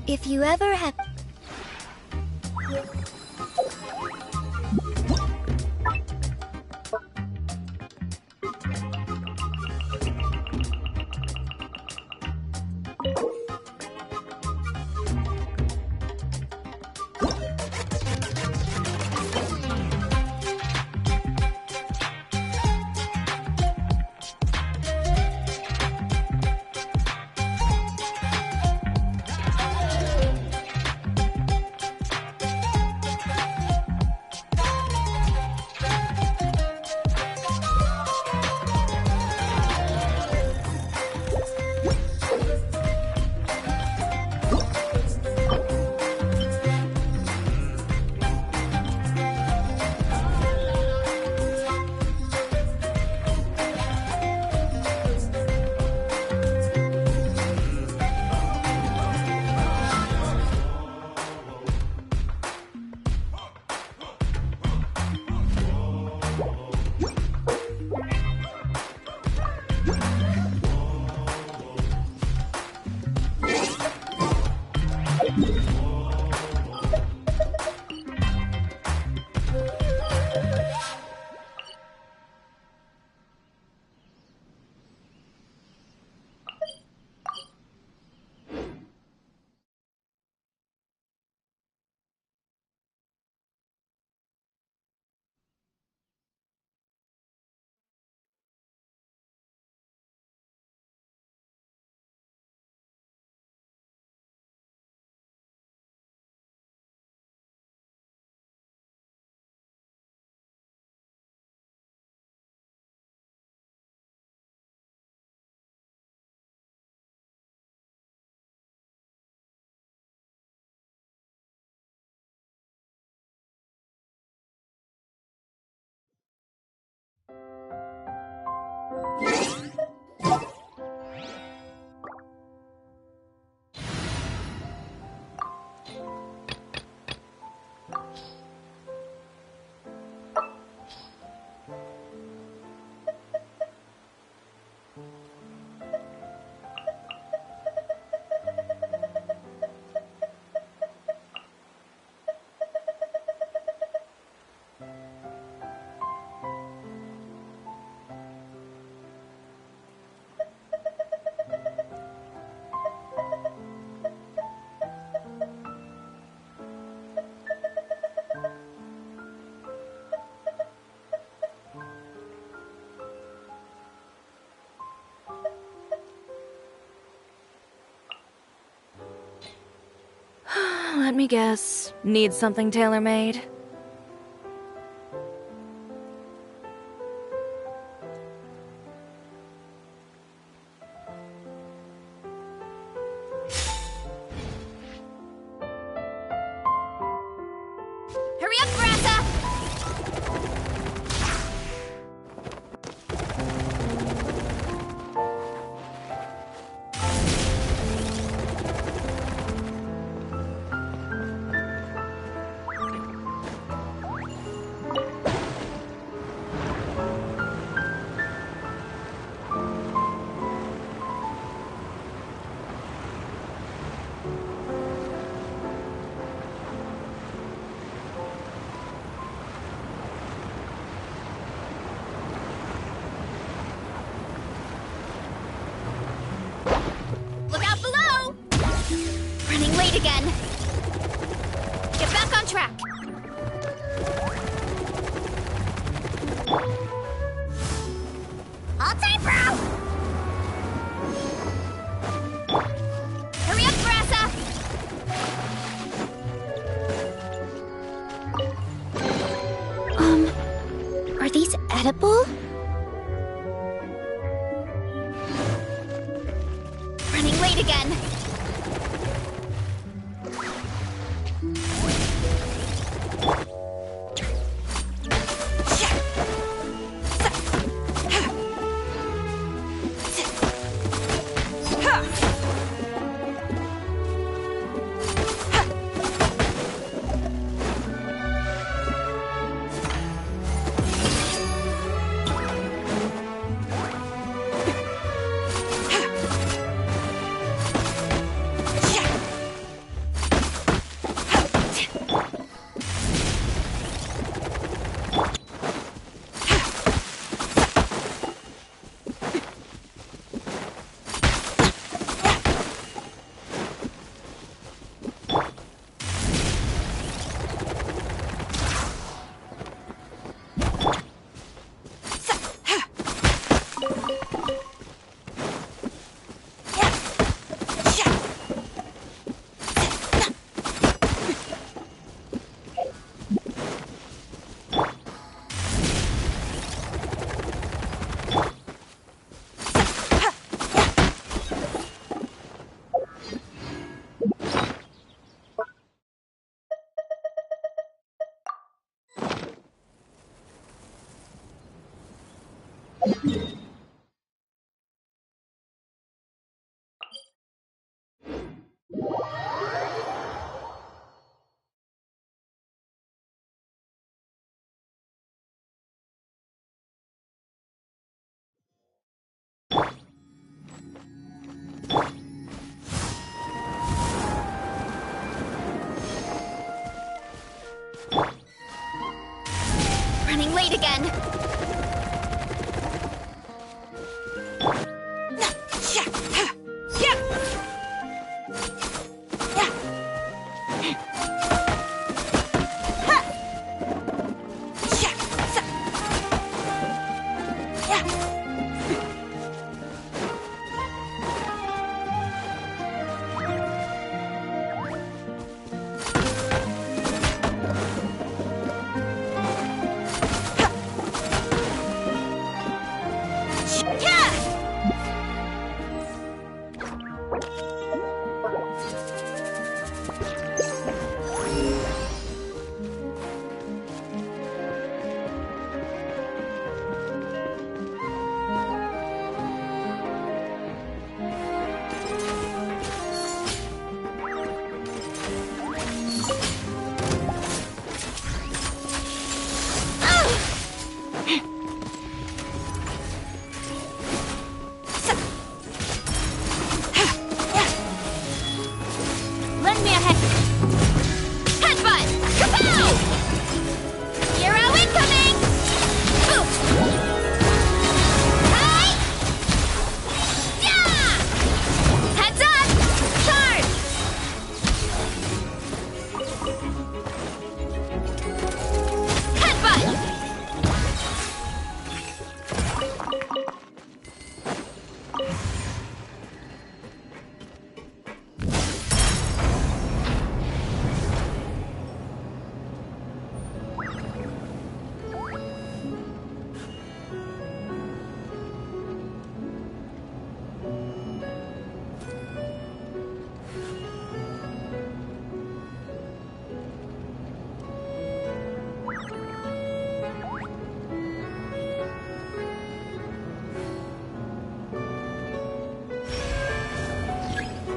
S5: If you ever have...
S8: Let me guess. Need something tailor-made?
S6: Hurry up, Grassa! Look out below! Running late again. Get back on track. All time, bro! Hurry up, Grassa!
S5: Are these edible?
S6: Running late again.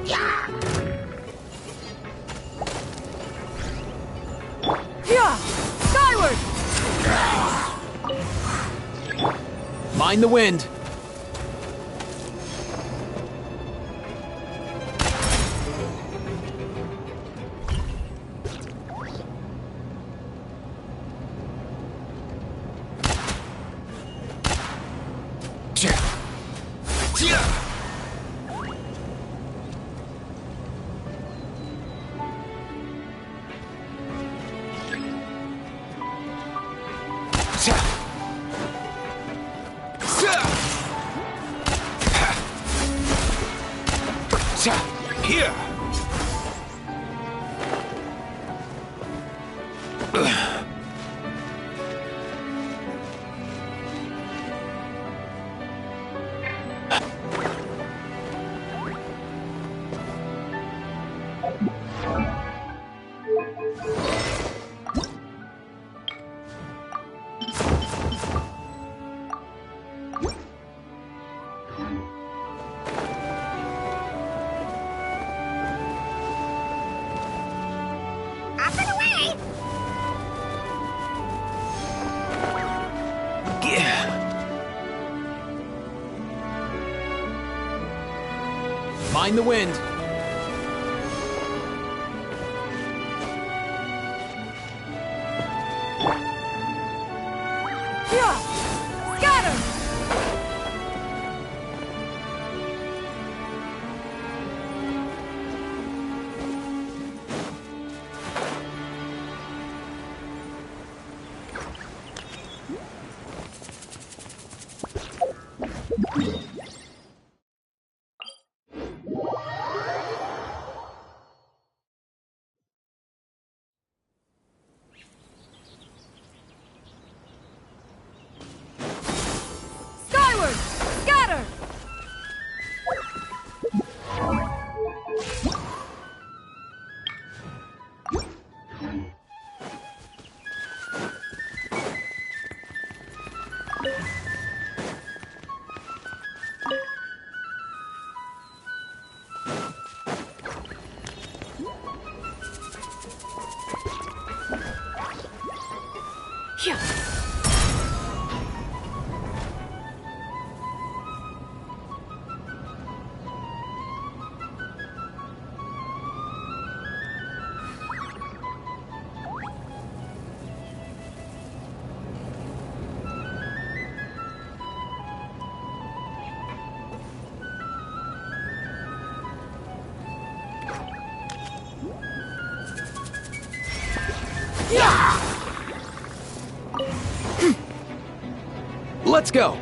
S2: Yeah! Skyward!
S10: Mind the wind.
S16: Here!
S5: Up and away!
S10: Mind the wind.
S2: Yeah! Scatter! Skyward! Scatter! Yeah!
S10: Let's go.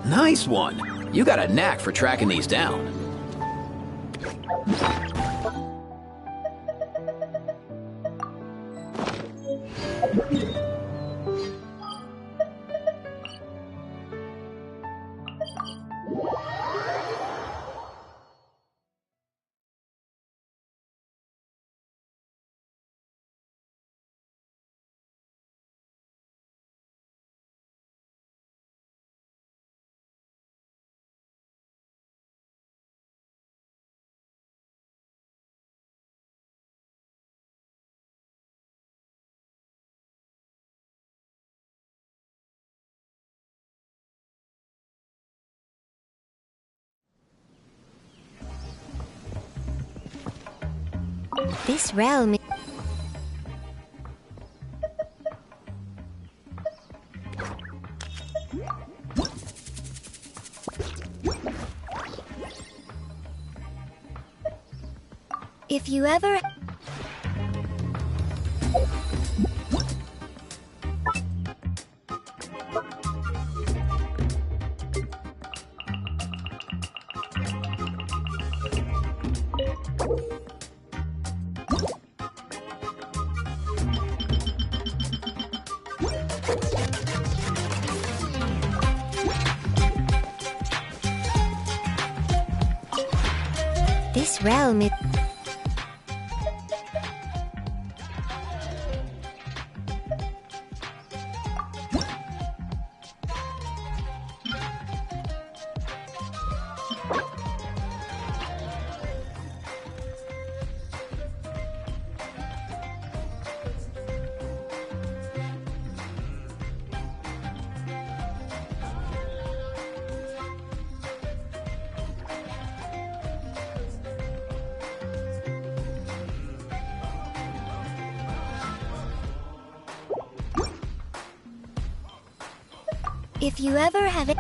S10: Nice one. You got a knack for tracking these down.
S5: This realm. If you ever... This realm is... If you ever have it...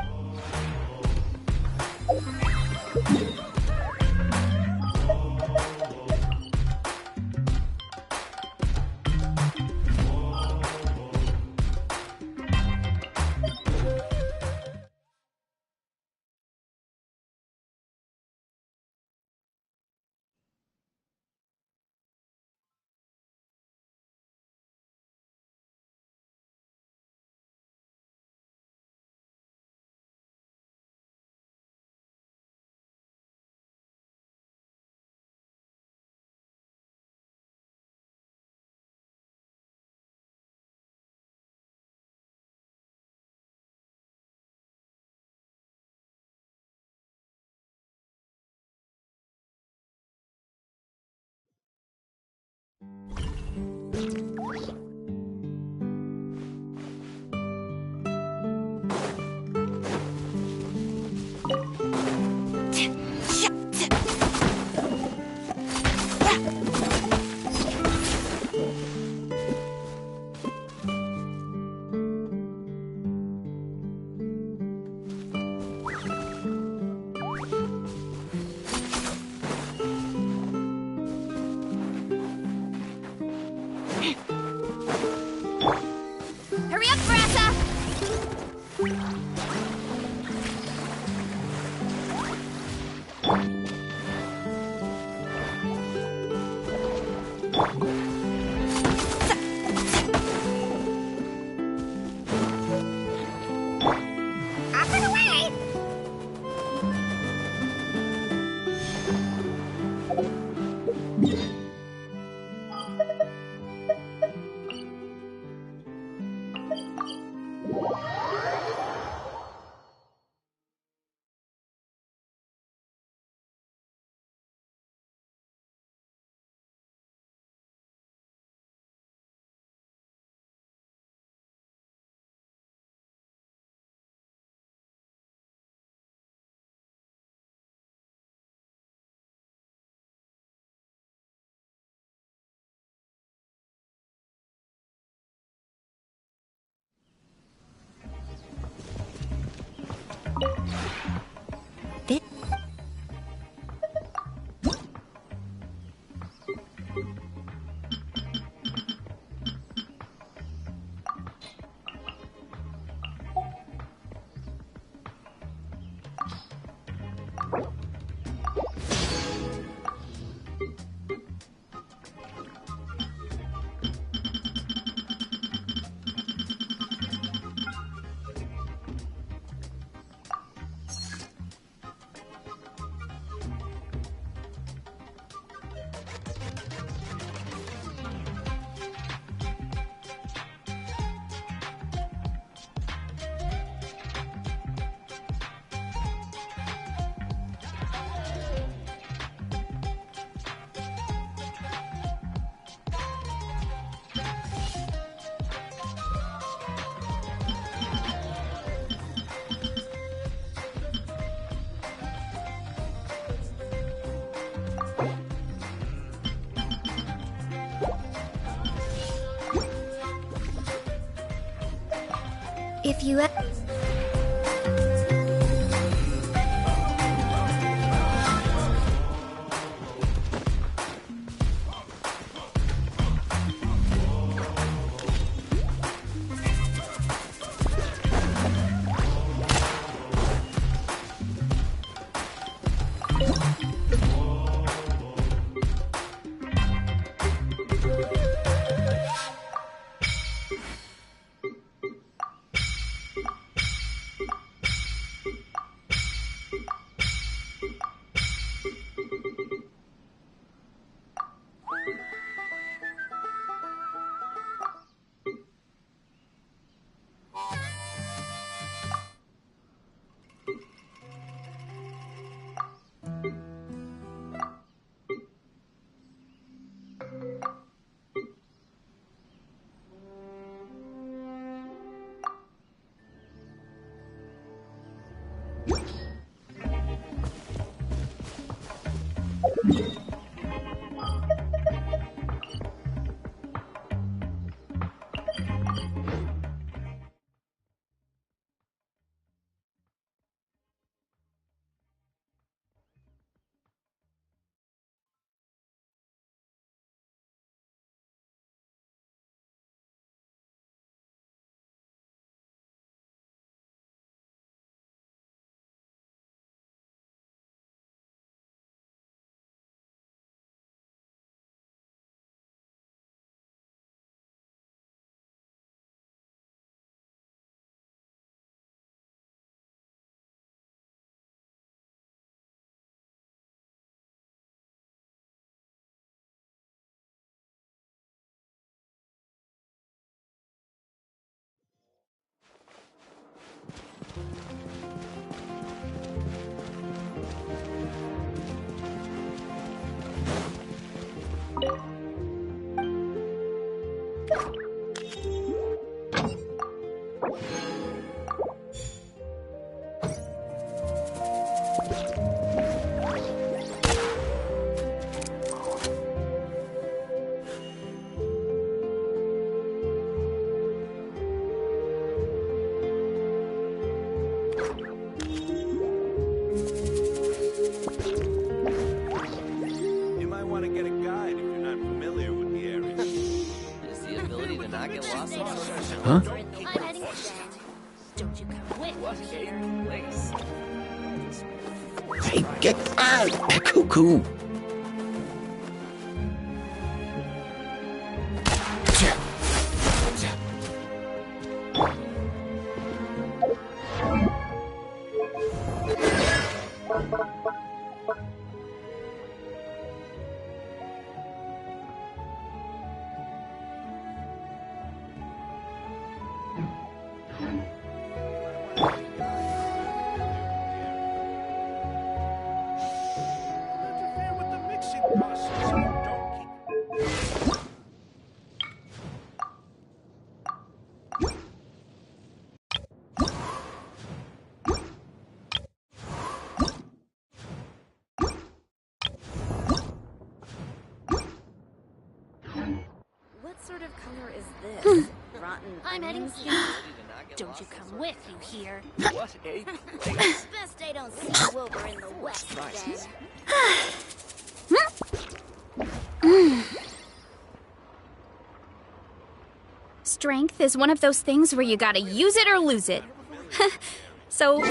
S6: Hurry up, Brassa!
S5: Up and away! you
S10: Huh?
S6: Don't you come with me here.
S10: Hey, get out! Cuckoo!
S8: What sort of color is this? Rotten
S5: I'm heading
S8: onions?
S6: Don't you come with me here.
S15: What a place.
S5: Best I don't see you over in the west then.
S6: Strength is one of those things where you gotta use it or lose it. So,